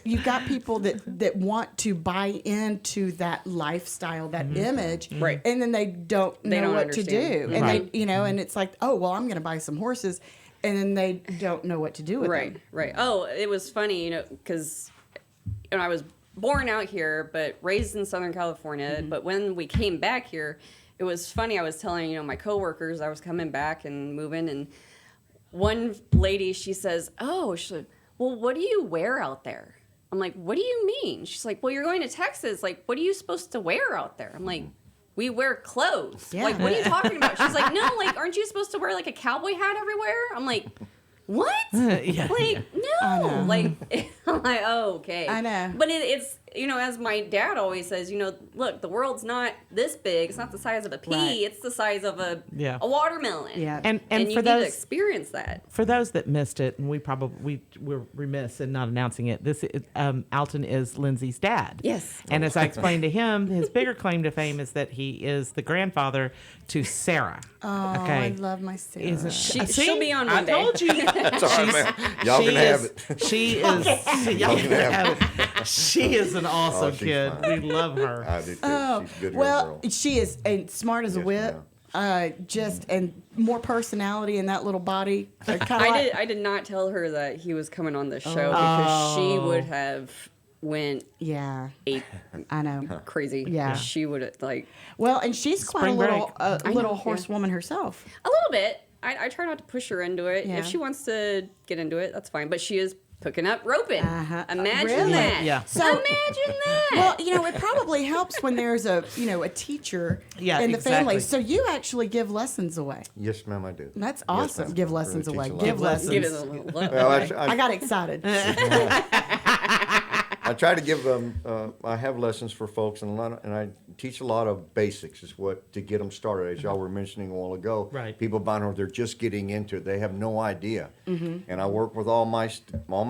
you've got people that want to buy into that lifestyle, that image, Right. and then they don't know don't what to understand. do, and Right. they, and it's like, oh well, I'm going to buy some horses, and then they don't know what to do with Right, them. right. Oh, it was funny, because I was born out here, but raised in Southern California. Mm-hmm. But when we came back here, it was funny. I was telling, my coworkers I was coming back and moving, and one lady, she says, "Oh, well, what do you wear out there?" I'm like, "What do you mean?" She's like, "Well, you're going to Texas. Like, what are you supposed to wear out there?" I'm like, "We wear clothes." Yeah. Like, what are you talking about? She's like, "No, like, aren't you supposed to wear like a cowboy hat everywhere?" I'm like, "What?" Yeah. Like, no. Like, I'm like, oh, okay. I know. But it's as my dad always says, look, the world's not this big. It's not the size of a pea. Right. It's the size of a Yeah. watermelon. Yeah. And you for need to those experience that. for those that missed it, and we're remiss in not announcing it. This is, Alton is Lindsay's dad. Yes. And as I explained to him, his bigger claim to fame is that he is the grandfather to Sarah. Oh, I love my Sarah. Isn't She'll be on one day. I told you. It's all right, man. Y'all can have it. She is. Y'all can have it. She is an awesome she's kid. fine. We love her. I do too. Oh, She's a good well, girl. she is and smart as a Yes, whip. Just and more personality in that little body. I did not tell her that he was coming on the show because she would have went Yeah, ape I know. crazy. Yeah. She would have Well, and she's quite Spring a little, break. little yeah. horsewoman herself. a little bit. I try not to push her into it. Yeah. If she wants to get into it, that's fine. But she is hooking up roping. Imagine Really? that. Yeah. So- imagine that. Well, it probably helps when there's a teacher Yeah, in the family. exactly. So you actually give lessons away. Yes, ma'am, I do. That's Yes, awesome. ma'am. give I lessons really away. teach a lot. Give lessons. Give it a little love. Well, I got excited. I try to give them. I have lessons for folks, and I teach a lot of basics. Is what to get them started. As y'all were mentioning a while ago, Right. People by now they're just getting into it. They have no idea. Mm-hmm. And I work with all my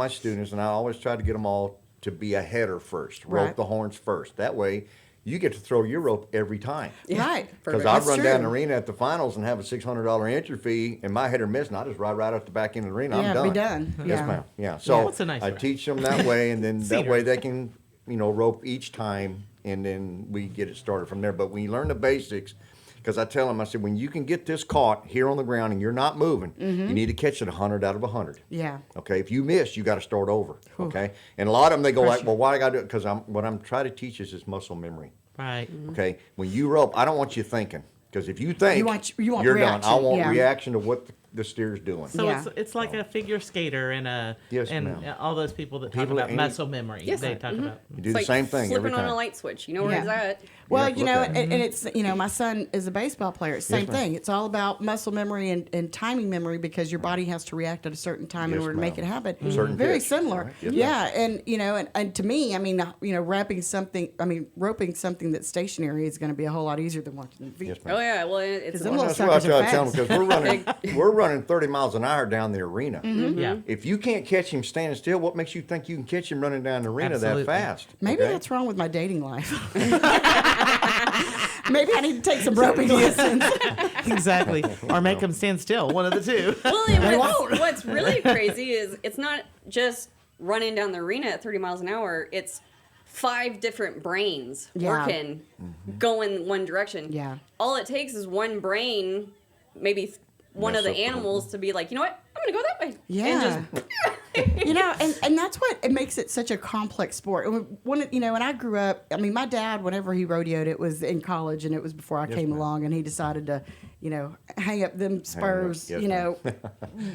students, and I always try to get them all to be a header first, rope Right. the horns first. That way, you get to throw your rope every time. Right. Because Perfect. I've That's run down the true. arena at the finals and have a $600 entry fee, and my header missed, and I just ride right up the back end of the arena. Yeah, I'm be done. done. Yes, Yeah. ma'am. Yeah. So What's a nice I route? teach them that way, and then that Cedar. way they can, rope each time, and then we get it started from there. But when you learn the basics, because I tell them, I said, when you can get this caught here on the ground and you're not moving, you need to catch it 100 out of 100. Yeah. Okay, if you miss, you got to start over. Okay, and a lot of them they go like, well, why I got to do it? Because what I'm trying to teach is muscle memory. Right. Okay, when you rope, I don't want you thinking, because if you think, You want you're done. I reaction, want yeah. reaction to what the steer's doing. So Yeah. it's like a figure skater and Yes, ma'am. all those people that talk People about that- muscle memory. Yes. They talk about. You do It's the like same thing every flipping on time. a light switch. You know where Yeah. it's at. Well, You have to look at it. and it's, my son is a baseball player. It's the same Yes, ma'am. thing. It's all about muscle memory and timing memory because your body has to react at a certain time in Yes, order to make it ma'am. happen. Certain Very pitch, similar. right? Yes, Yeah. And to me, roping something that's stationary is going to be a whole lot easier than watching the Yes, video. ma'am. Oh yeah, well it's Because them little That's what I suckers try are to tell them, fast. because we're running 30 miles an hour down the arena. Yeah. If you can't catch him standing still, what makes you think you can catch him running down the arena Absolutely. that fast? Maybe okay? that's wrong with my dating life. Maybe I need to take some roping lessons. Exactly. Or make them stand still. One of the two. Well, and what's really crazy is it's not just running down the arena at 30 miles an hour. It's 5 different brains Yeah. working, going one direction. Yeah. All it takes is one brain, maybe one of Mess the up. animals to be like, you know what? I'm gonna go that way. Yeah. And just and that's what it makes it such a complex sport. When I grew up, my dad, whenever he rodeoed, it was in college, and it was before I came ma'am. along, and he decided to, hang up them spurs, Yes, ma'am.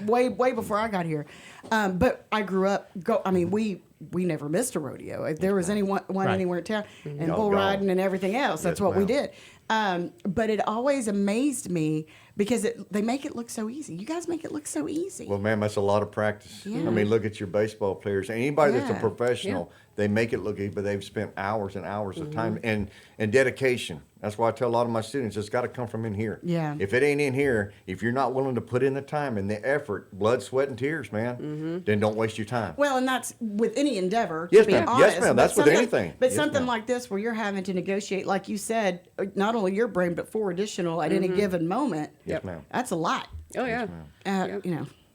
way before I got here. But I grew up. We never missed a rodeo. If there was anyone Right. anywhere in town, and Y'all bull go. riding and everything else, that's Yes, what we ma'am. did. But it always amazed me because they make it look so easy. You guys make it look so easy. Well, ma'am, that's a lot of practice. Yeah. I mean, look at your baseball players. Anybody that's a Yeah. professional, they make it look easy, but they've spent hours and hours of time Mm-hmm. and dedication. That's why I tell a lot of my students, it's got to come from in here. Yeah. If it ain't in here, if you're not willing to put in the time and the effort, blood, sweat, and tears, man, then don't waste your time. Well, and that's with any endeavor, Yes, to be ma'am. Yes, honest. ma'am. But That's with something- anything. But Yes, something ma'am. like this, where you're having to negotiate, like you said, not only your brain, but 4 additional at any given moment. Yes, ma'am. That's a lot. oh yeah.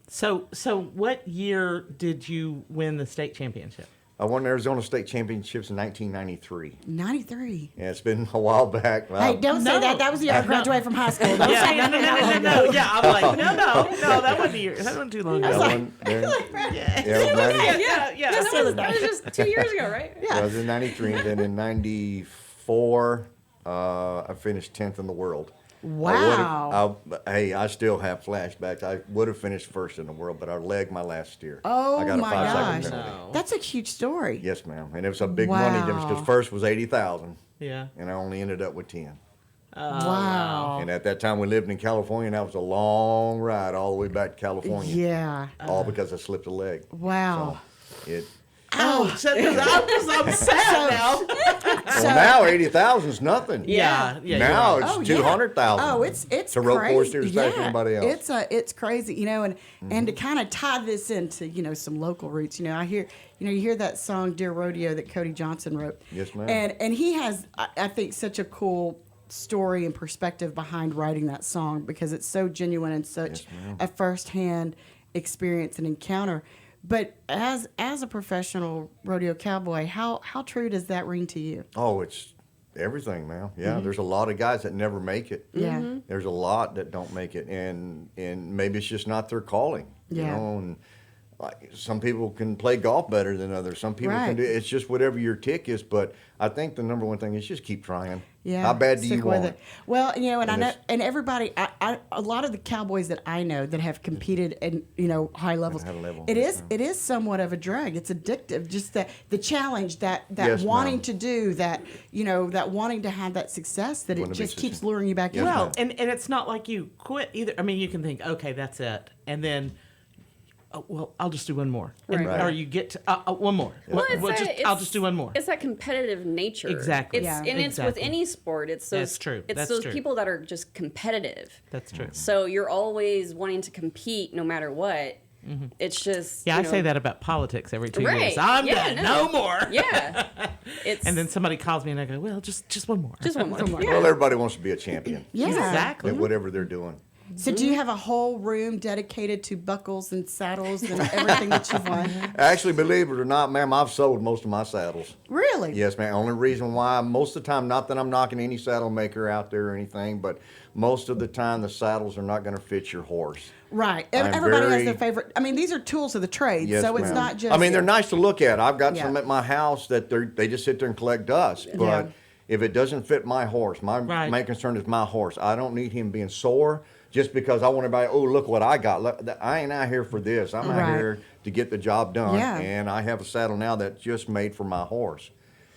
So what year did you win the state championship? I won the Arizona State Championships in 1993. 93. Yeah, it's been a while back. Hey, don't say No. that. That was the year I graduated from high school. Don't Yeah, say no, that. no. Yeah, I'm like, no, that wasn't too long That ago. one there- yeah, it was 90 Yeah. That was just 2 years ago, right? I was in 93, and then in 94, I finished 10th in the world. Wow. I still have flashbacks. I would have finished first in the world, but I legged my last steer. Oh, I got my a 5-second gosh. penalty. No. That's a huge story. Yes, ma'am. And it was a big money difference Wow. because first was 80,000, Yeah. and I only ended up with 10. Wow. And at that time, we lived in California, and that was a long ride all the way back to California. Yeah. All because I slipped a leg. Wow. It Ouch. I'm sad now. Well, now 80,000 is nothing. Yeah. Now you're right. it's 200,000. Oh, it's to rope crazy. horse steers faster than anybody else. It's crazy, and to kind of tie this into some local roots. I hear you hear that song "Dear Rodeo" that Cody Johnson wrote. Yes, ma'am. And he has, I think, such a cool story and perspective behind writing that song because it's so genuine and such a firsthand experience and encounter. But as a professional rodeo cowboy, how true does that ring to you? Oh, it's everything, man. Yeah, there's a lot of guys that never make it. Yeah. There's a lot that don't make it, and maybe it's just not their calling. You Yeah. know, and like some people can play golf better than others. Some people can Right. do. It's just whatever your tick is. But I think the number one thing is just keep trying. Yeah. How bad do you stick with want it? Well, and I And know, it's- and everybody, a lot of the cowboys that I know that have competed in high levels, high level, it yes, is somewhat of a drug. It's addictive. Just the challenge, that Yes, wanting ma'am. to do that, that wanting to have that success, that it Wanna be just keeps successful. luring you back in. Yes, Well, ma'am. and it's not like you quit either. I mean, you can think, okay, that's it, and then, I'll just do one more, and, Right. or you get to one more. Well, I'll just do one more. It's that competitive nature. Exactly. It's, Yeah. and it's with Exactly. any sport. It's those, That's true. It's That's those true. people that are just competitive. That's true. So you're always wanting to compete no matter what. It's just Yeah, I you say know- that about politics every 2 Right. years. I'm Yeah, done. No more. Yeah. It's And then somebody calls me and I go, well, just one more. just one more. more. Yeah. Well, everybody wants to be a champion Yeah. Exactly. at whatever they're doing. So do you have a whole room dedicated to buckles and saddles and everything that you've won? Actually, believe it or not, ma'am, I've sold most of my saddles. Really? Yes, ma'am. Only reason why, most of the time, not that I'm knocking any saddle maker out there or anything, but most of the time the saddles are not going to fit your horse. Right. I'm Everybody has very- their favorite. I mean, these are tools of the trade, Yes, so it's ma'am. not just. I mean, they're nice to look at. I've got Yeah. some at my house that they just sit there and collect dust. But Yeah. if it doesn't fit my horse, my Right. main concern is my horse. I don't need him being sore just because I want everybody, oh, look what I got. Look, I ain't out here for this. I'm out Right. here to get the job done. Yeah. And I have a saddle now that's just made for my horse.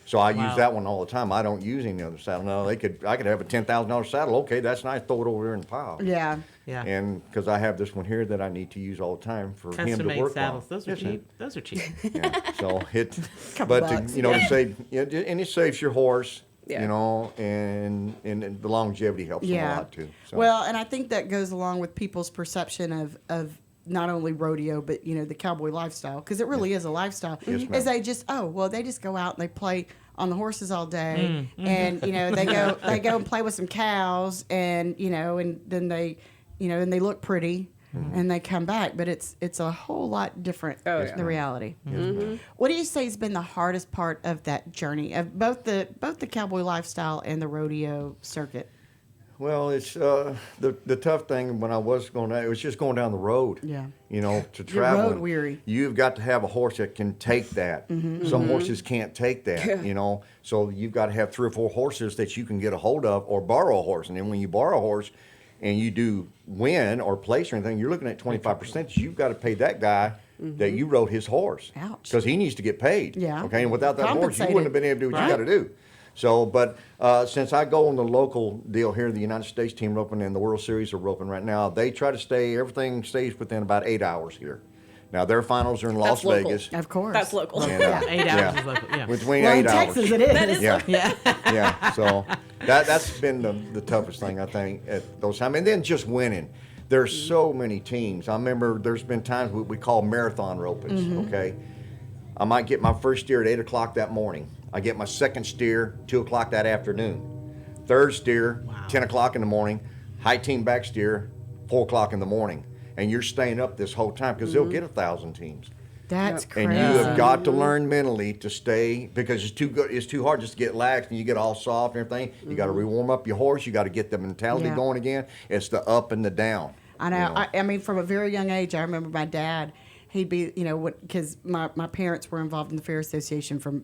So I use Wow. that one all the time. I don't use any other saddle. No, I could have a $10,000 saddle. Okay, that's nice. Throw it over there in the pile. Yeah. Yeah. And because I have this one here that I need to use all the time for him to Custom-made work saddles. on. Those are Yes, ma'am. cheap. Those are cheap. Yeah. So it, Couple but bucks. to save, and it saves your horse. Yeah. And the longevity helps them a lot too. So. Well, and I think that goes along with people's perception of not only rodeo, but the cowboy lifestyle, because it really is a lifestyle. Yes, ma'am. Is they just they just go out and they play on the horses all day, and they go and play with some cows, and and then they and they look pretty. And they come back, but it's a whole lot different yeah. the reality. What do you say has been the hardest part of that journey of both the cowboy lifestyle and the rodeo circuit? Well, it's the tough thing when I was going down, it was just going down the road. Yeah. To travel. road weary. You've got to have a horse that can take that. Some horses can't take that. So you've got to have 3 or 4 horses that you can get a hold of or borrow a horse. And then when you borrow a horse and you do win or place or anything, you're looking at 25%. You've got to pay that guy that you rode his horse. Ouch. Because he needs to get paid. Yeah. Okay. And without that horse, you Compensated. wouldn't have been able to do what you got to do. So, but since I go on the local deal here, the United States team roping and the World Series are roping right now, they try to everything stays within about 8 hours here. Now, their finals are in Las That's local. Vegas. Of course. That's local. And, Yeah, 8 hours is local. Yeah. Between Well, 8 in hours. Texas it is. That is Yeah. Yeah. Yeah. So that's been the toughest thing, I think, at those times. And then just winning. There's so many teams. I remember there's been times we call marathon ropings, okay? I might get my first steer at 8 o'clock that morning. I get my second steer 2 o'clock that afternoon. Third steer, 10 o'clock in the morning. High team back steer, 4 o'clock in the morning. And you're staying up this whole time because they'll get 1,000 teams. That's crazy. And you have got to learn mentally to stay, because it's too good. It's too hard just to get lax and you get all soft and everything. You got to rewarm up your horse. You got to get the mentality Yeah. going again. It's the up and the down. I know. I mean, from a very young age, I remember my dad. He'd be, because my parents were involved in the Fair Association from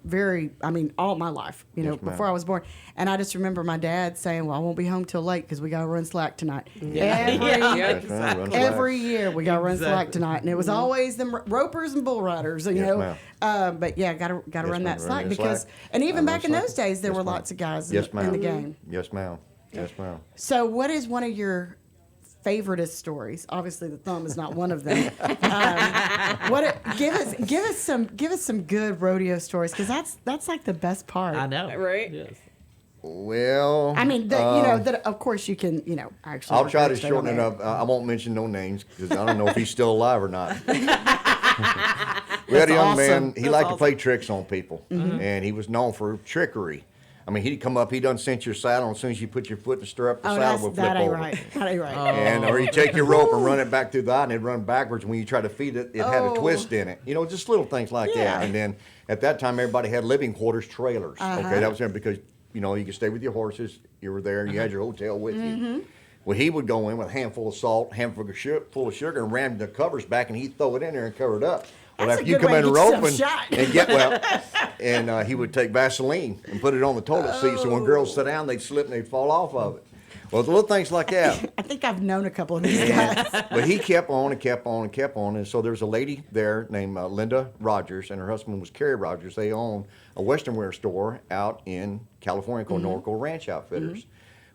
all my life, Yes, ma'am. before I was born. And I just remember my dad saying, well, I won't be home till late because we got to run slack tonight. Yeah. That's right, run slack. Every year we got to run slack Exactly. tonight. And it was always them ropers and bull riders, Yes, ma'am. But yeah, got to run ma'am, that run slack your because, slack. and even Run back in slack. those days, there Yes, were ma'am. lots of guys Yes, in ma'am. the game. Yes, ma'am. Yes, ma'am. So what is one of your favoritist stories. Obviously, the thumb is not one of them. Give us some good rodeo stories, because that's like the best part. I know. Right? Yes. Well, I mean, that of course you can, actually. I'll try to stay shorten on it air. up. I won't mention no names because I don't know if he's still alive or not. We had a young awesome. man. He That's liked to awesome. play tricks on people, and he was known for trickery. I mean, he'd come up, he done cinch your saddle, and as soon as you put your foot in the stirrup, the saddle would flip that ain't over. right. That ain't right. And or you take your rope and run it back through the eye, and it'd run backwards. When you try to feed it, it had a twist in it. Just little things like Yeah. that. And then at that time, everybody had living quarters trailers. Okay, that was because you could stay with your horses. You were there. You had your hotel with you. Well, he would go in with a handful of salt, handful of full of sugar, and ram the covers back, and he'd throw it in there and cover it up. Well, That's after a you good come way in to get roping yourself shot. and he would take Vaseline and put it on the toilet seat, so when girls sit down, they'd slip and they'd fall off of it. Well, the little things like that. I think I've known a couple of these guys. But he kept on and kept on and kept on. And so there was a lady there named Linda Rogers, and her husband was Kerry Rogers. They own a Western wear store out in California called Norco Ranch Outfitters.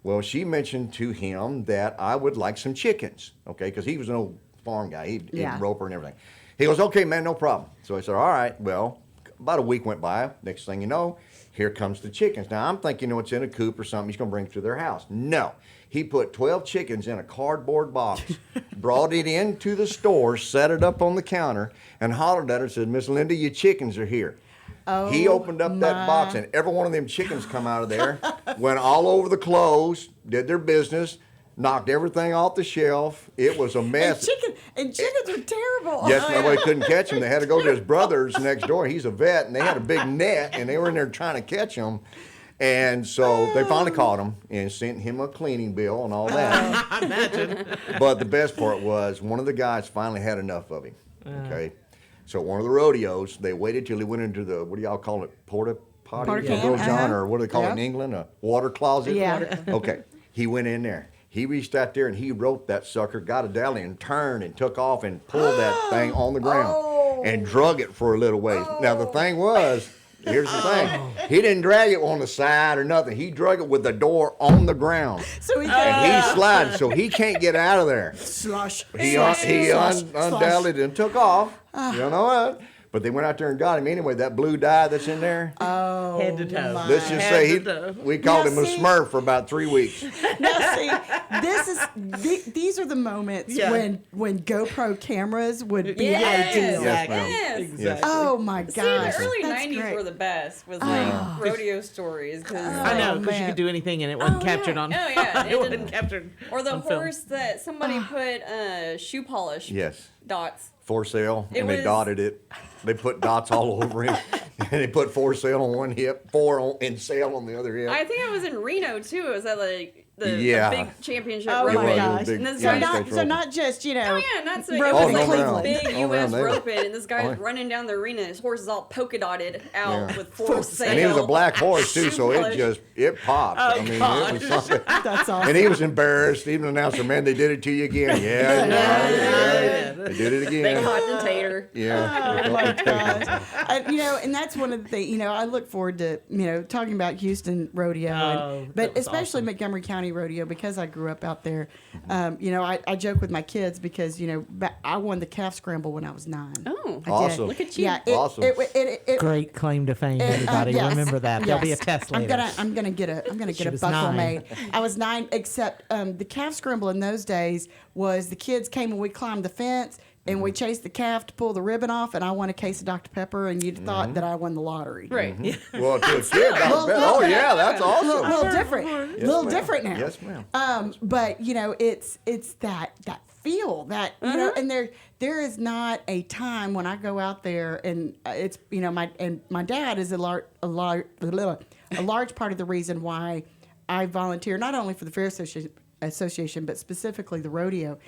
Well, she mentioned to him that I would like some chickens, okay, because he was an old farm guy. He'd roper and everything. He goes, okay, man, no problem. So I said, all right. Well, about a week went by. Next thing you know, here comes the chickens. Now, I'm thinking, it's in a coop or something. He's going to bring it to their house. No. He put 12 chickens in a cardboard box, brought it into the store, set it up on the counter, and hollered at her and said, Miss Linda, your chickens are here. Oh, He opened up that box, and every one of them chickens come out of there, went all over the clothes, did their business, knocked everything off the shelf. It was a mess. And chickens are terrible. Yes, nobody couldn't catch him. They had to go to his brother's next door. He's a vet, and they had a big net, and they were in there trying to catch him. And so they finally caught him and sent him a cleaning bill and all that. I imagine. But the best part was one of the guys finally had enough of him. Okay. So one of the rodeos, they waited till he went into the, what do y'all call it, porta potty? Porta Or can, John, or what do they call it in Yep. England? A water closet? Yeah. Okay. He went in there. He reached out there and he roped that sucker, got a dally and turned and took off and pulled that thing on the ground and drug it for a little ways. Now the thing was, here's the thing. He didn't drag it on the side or nothing. He drug it with the door on the ground. So he And he sliding, so he can't get out of there. slush. He slush, slush, undallied and took off. You know what? But they went out there and got him anyway. That blue dye that's in there. Oh, Head to toe. my. Let's just say we called him a Smurf for about 3 weeks. Now see, these are the moments when GoPro cameras would be Yes. ideal. Yes, ma'am. Yes. Exactly. Oh my See, gosh, the early that's 90s great. were the best with like rodeo stories. Cause, I know, Oh, because you man. could do anything and it wasn't captured on. Oh, yeah. it wasn't captured. Or the on film. horse that somebody put shoe polish Yes. dots. For sale, It and they was- dotted it. They put dots all over him, and they put for sale on one hip, and sale on the other hip. I think it was in Reno too. It was at like the Yeah. big championship Oh roping. my It was a gosh! big And this United guy's States So roping. not just Oh yeah, not so. It roping was in like Cleveland. big All U.S. around there. roping, and this guy's Oh, yeah. running down the arena. His horse is all polka dotted out Yeah. with for sale. And he was a black horse too, shoe so it polish. popped. I mean, it was something. That's awesome. And he was embarrassed. Even the announcer, man, they did it to you again. Yeah. They did it Big again. hot tater. Yeah. Oh my gosh. And that's one of the things, I look forward to, talking about Houston Rodeo, Oh, but that was especially awesome. Montgomery County Rodeo, because I grew up out there. I joke with my kids because, I won the calf scramble when I was 9. Oh, I did. Awesome. look at you. Yeah, Awesome. Great claim to fame, everybody. yes, Remember that. There'll be a yes. test later. I'm gonna get a She was buckle 9. made. I was 9, except the calf scramble in those days was the kids came and we climbed the fence and we chased the calf to pull the ribbon off, and I won a case of Dr. Pepper, and you'd thought that I won the lottery. Right. Well, to a kid, oh yeah, that's awesome. A little different. Yes, little ma'am. different now. Yes, ma'am. But it's that feel that and there is not a time when I go out there and it's my dad is a large part of the reason why I volunteer, not only for the Fair Association, but specifically the rodeo,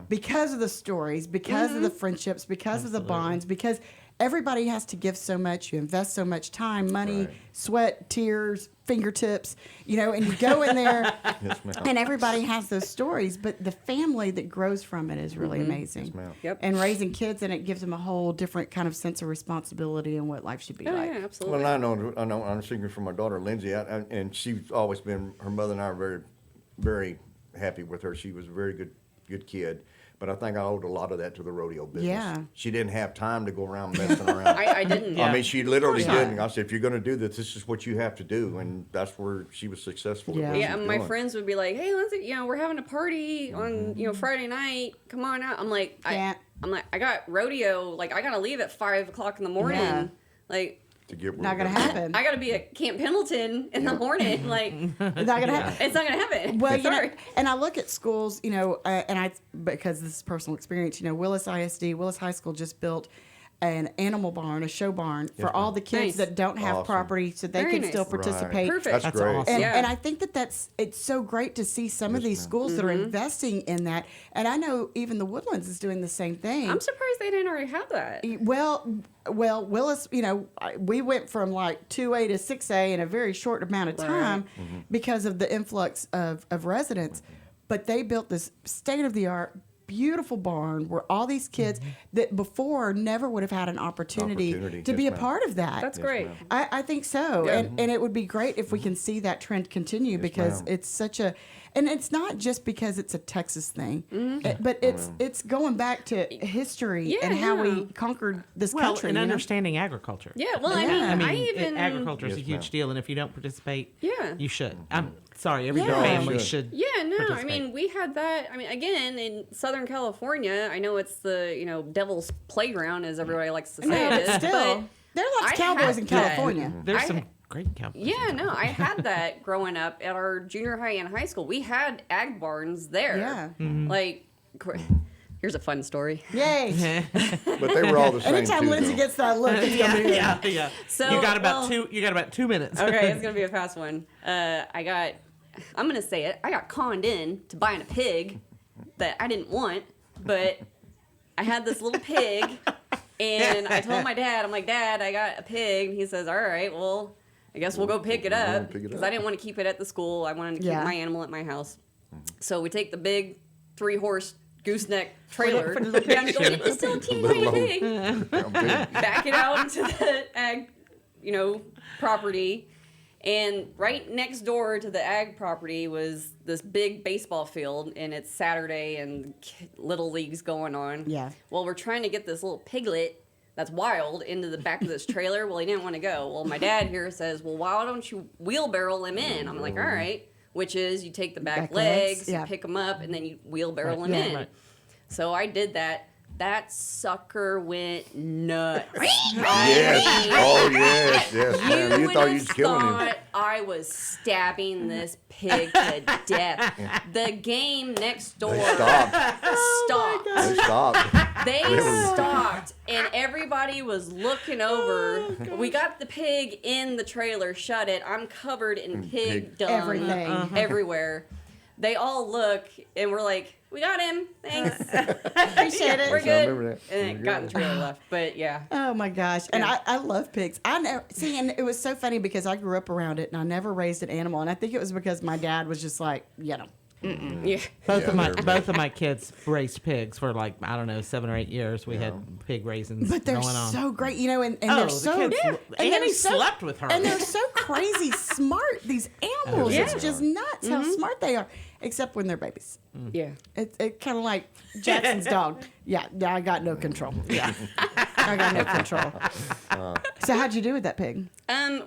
because of the stories, because of the friendships, because of the bonds, because everybody has to give so much. You invest so much time, money, sweat, tears, fingertips, and you go in there, Yes, ma'am. and everybody has those stories. But the family that grows from it is really amazing. Yes, ma'am. Yep. And raising kids, and it gives them a whole different kind of sense of responsibility and what life should be Oh like. yeah, absolutely. Well, I know. I'm speaking from my daughter Lindsay, and she's always been. Her mother and I are very, very happy with her. She was a very good good kid. But I think I owed a lot of that to the rodeo business. Yeah. She didn't have time to go around messing around. I didn't. I mean, she literally Of course not. didn't. I said, if you're going to do this, this is what you have to do. And that's where she was successful. at Yeah. what Yeah, she was and my doing. friends would be like, "Hey, let's, we're having a party on, Friday night. Come on out." I'm like, Can't. I got rodeo. Like, I gotta leave at 5:00 in the morning. Yeah. Like, To get where Not we're gonna going. happen. I gotta be at Camp Pendleton in the morning. Like, It's not gonna happen. it's not gonna happen. Well, Sorry. and I look at schools, and I, because this is personal experience, Willis ISD, Willis High School just built an animal barn, a show barn for all the kids Nice. that don't have Awesome. property, so they Very can nice. still Right. participate. Perfect. That's That's great. awesome. And, Yeah. and I think it's so great to see some of these schools that are investing in that. And I know even the Woodlands is doing the same thing. I'm surprised they didn't already have that. Well, Willis, we went from like 2A to 6A in a very short amount of time because of the influx of residents. But they built this state-of-the-art, beautiful barn where all these kids that before never would have had an opportunity to be yes, a ma'am. part of that. That's great. I think so. Yeah. And it would be great if we can see that trend continue because ma'am. it's such a, and it's not just because it's a Texas thing, but it's going back to history Yeah, and how yeah. we conquered this Well, country. and you know? understanding agriculture. Yeah. Well, I Yeah. mean, I mean, even agriculture is a Yes, huge ma'am. deal, and if you don't participate, Yeah. you should. I'm sorry, every Yeah. family No, should. Yeah, no, I participate. mean, we had that. I mean, again, in Southern California, I know it's the, devil's playground, as everybody likes to say it is. Still, But there are lots of I cowboys had in that. California. There's I- some great cowboys. yeah, no, I had that growing up at our junior high and high school. We had ag barns there. Yeah. Like, here's a fun story. Yay! But they were all the same, Anytime too, Lindsay though. gets that look, it's gonna be yeah. So, you got about well- 2. You got about 2 minutes. Okay, it's gonna be a fast one. I'm gonna say it. I got conned in to buying a pig that I didn't want, but I had this little pig, and I told my dad, I'm like, "Dad, I got a pig." And he says, "All right, well, I guess we'll go pick it up," pick it because up. I didn't want to keep it at the school. I wanted to keep Yeah. my animal at my house. So we take the big 3-horse gooseneck trailer. for the little Yeah, I'm going, it's still a teeny tiny Little old- pig. I'm big. Back it out into the ag, property. And right next door to the ag property was this big baseball field, and it's Saturday, and little leagues going on. Yeah. Well, we're trying to get this little piglet that's wild into the back of this trailer. Well, he didn't want to go. Well, my dad here says, "Well, why don't you wheelbarrow him in?" I'm like, "All right." Which is you take the back legs, yeah. you pick them up, and then you wheelbarrow Right, him yeah, in. right. So I did that. That sucker went nuts. Yes. Oh, yes. Yes, ma'am. You would thought you have was killing him. thought I was stabbing this pig to death. The game next door They stopped. stopped. They stopped. They stopped, and everybody was looking over. We got the pig in the trailer, shut it. I'm covered in pig dung Everything. everywhere. They all look, and we're like, "We got him. Thanks. Appreciate it. We're I good." remember that. And it got in the trailer left. But yeah. Oh my gosh. And Yeah. I love pigs. I know. See, and it was so funny because I grew up around it and I never raised an animal. And I think it was because my dad was just like, Yeah. Both Yeah, of my kids raised pigs for like, I don't know, 7 or 8 years. We had pig raisins but they're going on. so great, and Oh, they're the so kids- and Annie they're so, slept with her. and they're so crazy smart. These animals, Yeah. it's just nuts how smart they are. Except when they're babies, Yeah. it kind of like Jackson's dog. Yeah, I got no control. Yeah, I got no control. So how'd you do with that pig?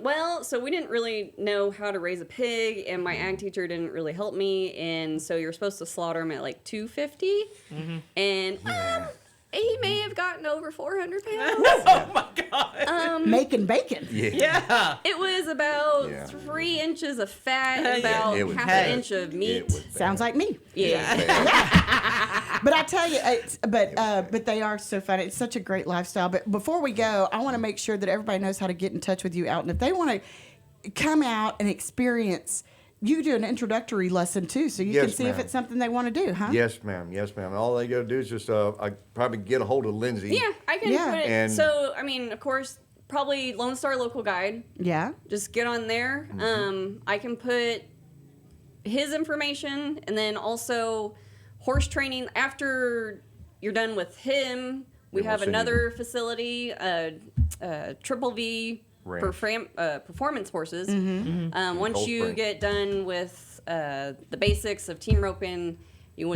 Well, so we didn't really know how to raise a pig, and my ag teacher didn't really help me, and so you're supposed to slaughter him at like 250, and he may have gotten over 400 pounds. Oh my God. Making bacon. Yeah. It was about Yeah. 3 inches of fat, and about It was half bad. an inch of meat. It was bad. Sounds like me. Yeah. But I tell you, but they are so fun. It's such a great lifestyle. But before we go, I want to make sure that everybody knows how to get in touch with you, Alton. If they want to come out and experience, you do an introductory lesson too, so you can Yes, see if ma'am. it's something they want to do, huh? Yes, ma'am. Yes, ma'am. All they got to do is just, I probably get a hold of Lindsay. Yeah, I can Yeah. put it. And- So, I mean, of course, probably Lone Star Local Guide. Yeah. Just get on there. I can put his information, and then also horse training. After you're done with him, we Yeah, have we'll send another facility, Triple V Ranch. performance horses. Once Cold you Spring. get done with the basics of team roping,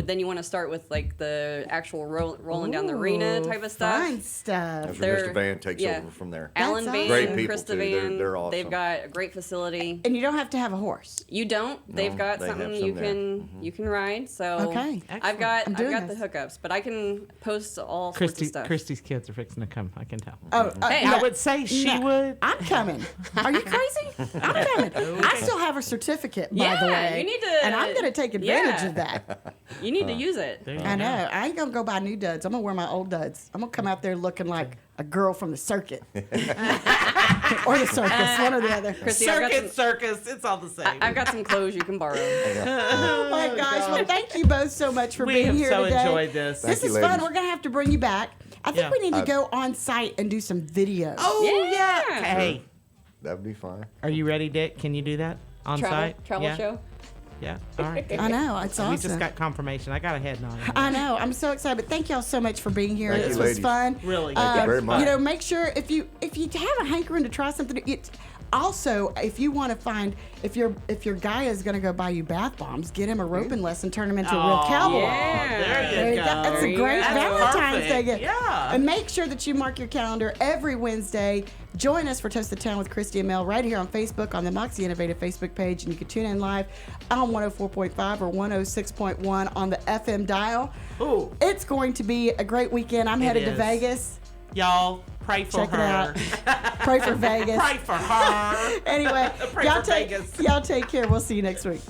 Then you want to start with like the actual rolling down the arena type of stuff. Fun stuff. After Mr. Van takes over from there. Alan That's Van, Great and people, Krista too. Van, They're awesome. they've got a great facility. And you don't have to have a horse. You don't. They've got they have something some you there. can you can ride. So Okay. I've got I'm doing the this. hookups, but I can post all sorts of stuff. Christy's kids are fixing to come. I can tell. Oh, Hey, I would say she would. I'm coming. Are you crazy? I'm coming. I still have a certificate, by the Yeah, way. you need to- And I'm going to take advantage yeah. of that. You need to use it. There you I go. know. I ain't going to go buy new duds. I'm going to wear my old duds. I'm going to come out there looking like a girl from the circuit. Or the circus, one or the other. Chrissy, I've got Circuit, circus, it's all the same. I've got some clothes you can borrow. Oh my gosh. Well, thank you both so much for We being have here so today. enjoyed this. This Thank you, is fun. ladies. We're going to have to bring you back. I think Yeah. we need to go on site and do some videos. Oh, yeah. Yeah. Hey, That'd be fine. are you ready, Dick? Can you do that on site? Travel yeah? show. Yeah. All right. I know. It's awesome. We just got confirmation. I got a head nod. I know. I'm so excited. But thank y'all so much for being here. Thank This you, was ladies. fun. Really. Thank you very much. You know, make sure if you have a hankering to try something, it's also if you want to find if your guy is going to go buy you bath bombs, get him a roping lesson, turn him into a real cowboy. Yeah. There you go. That's There a you great go. Valentine's Day Perfect. gift. Yeah. And make sure that you mark your calendar every Wednesday. Join us for Toast the Town with Christy and Mel right here on Facebook on the Moxie Innovative Facebook page. And you can tune in live on 104.5 or 106.1 on the FM dial. Ooh. It's going to be a great weekend. I'm headed to is. Vegas. Y'all, pray for Check it her. out. Pray for Vegas. Pray for her. Anyway, Pray for Vegas. y'all take care. We'll see you next week.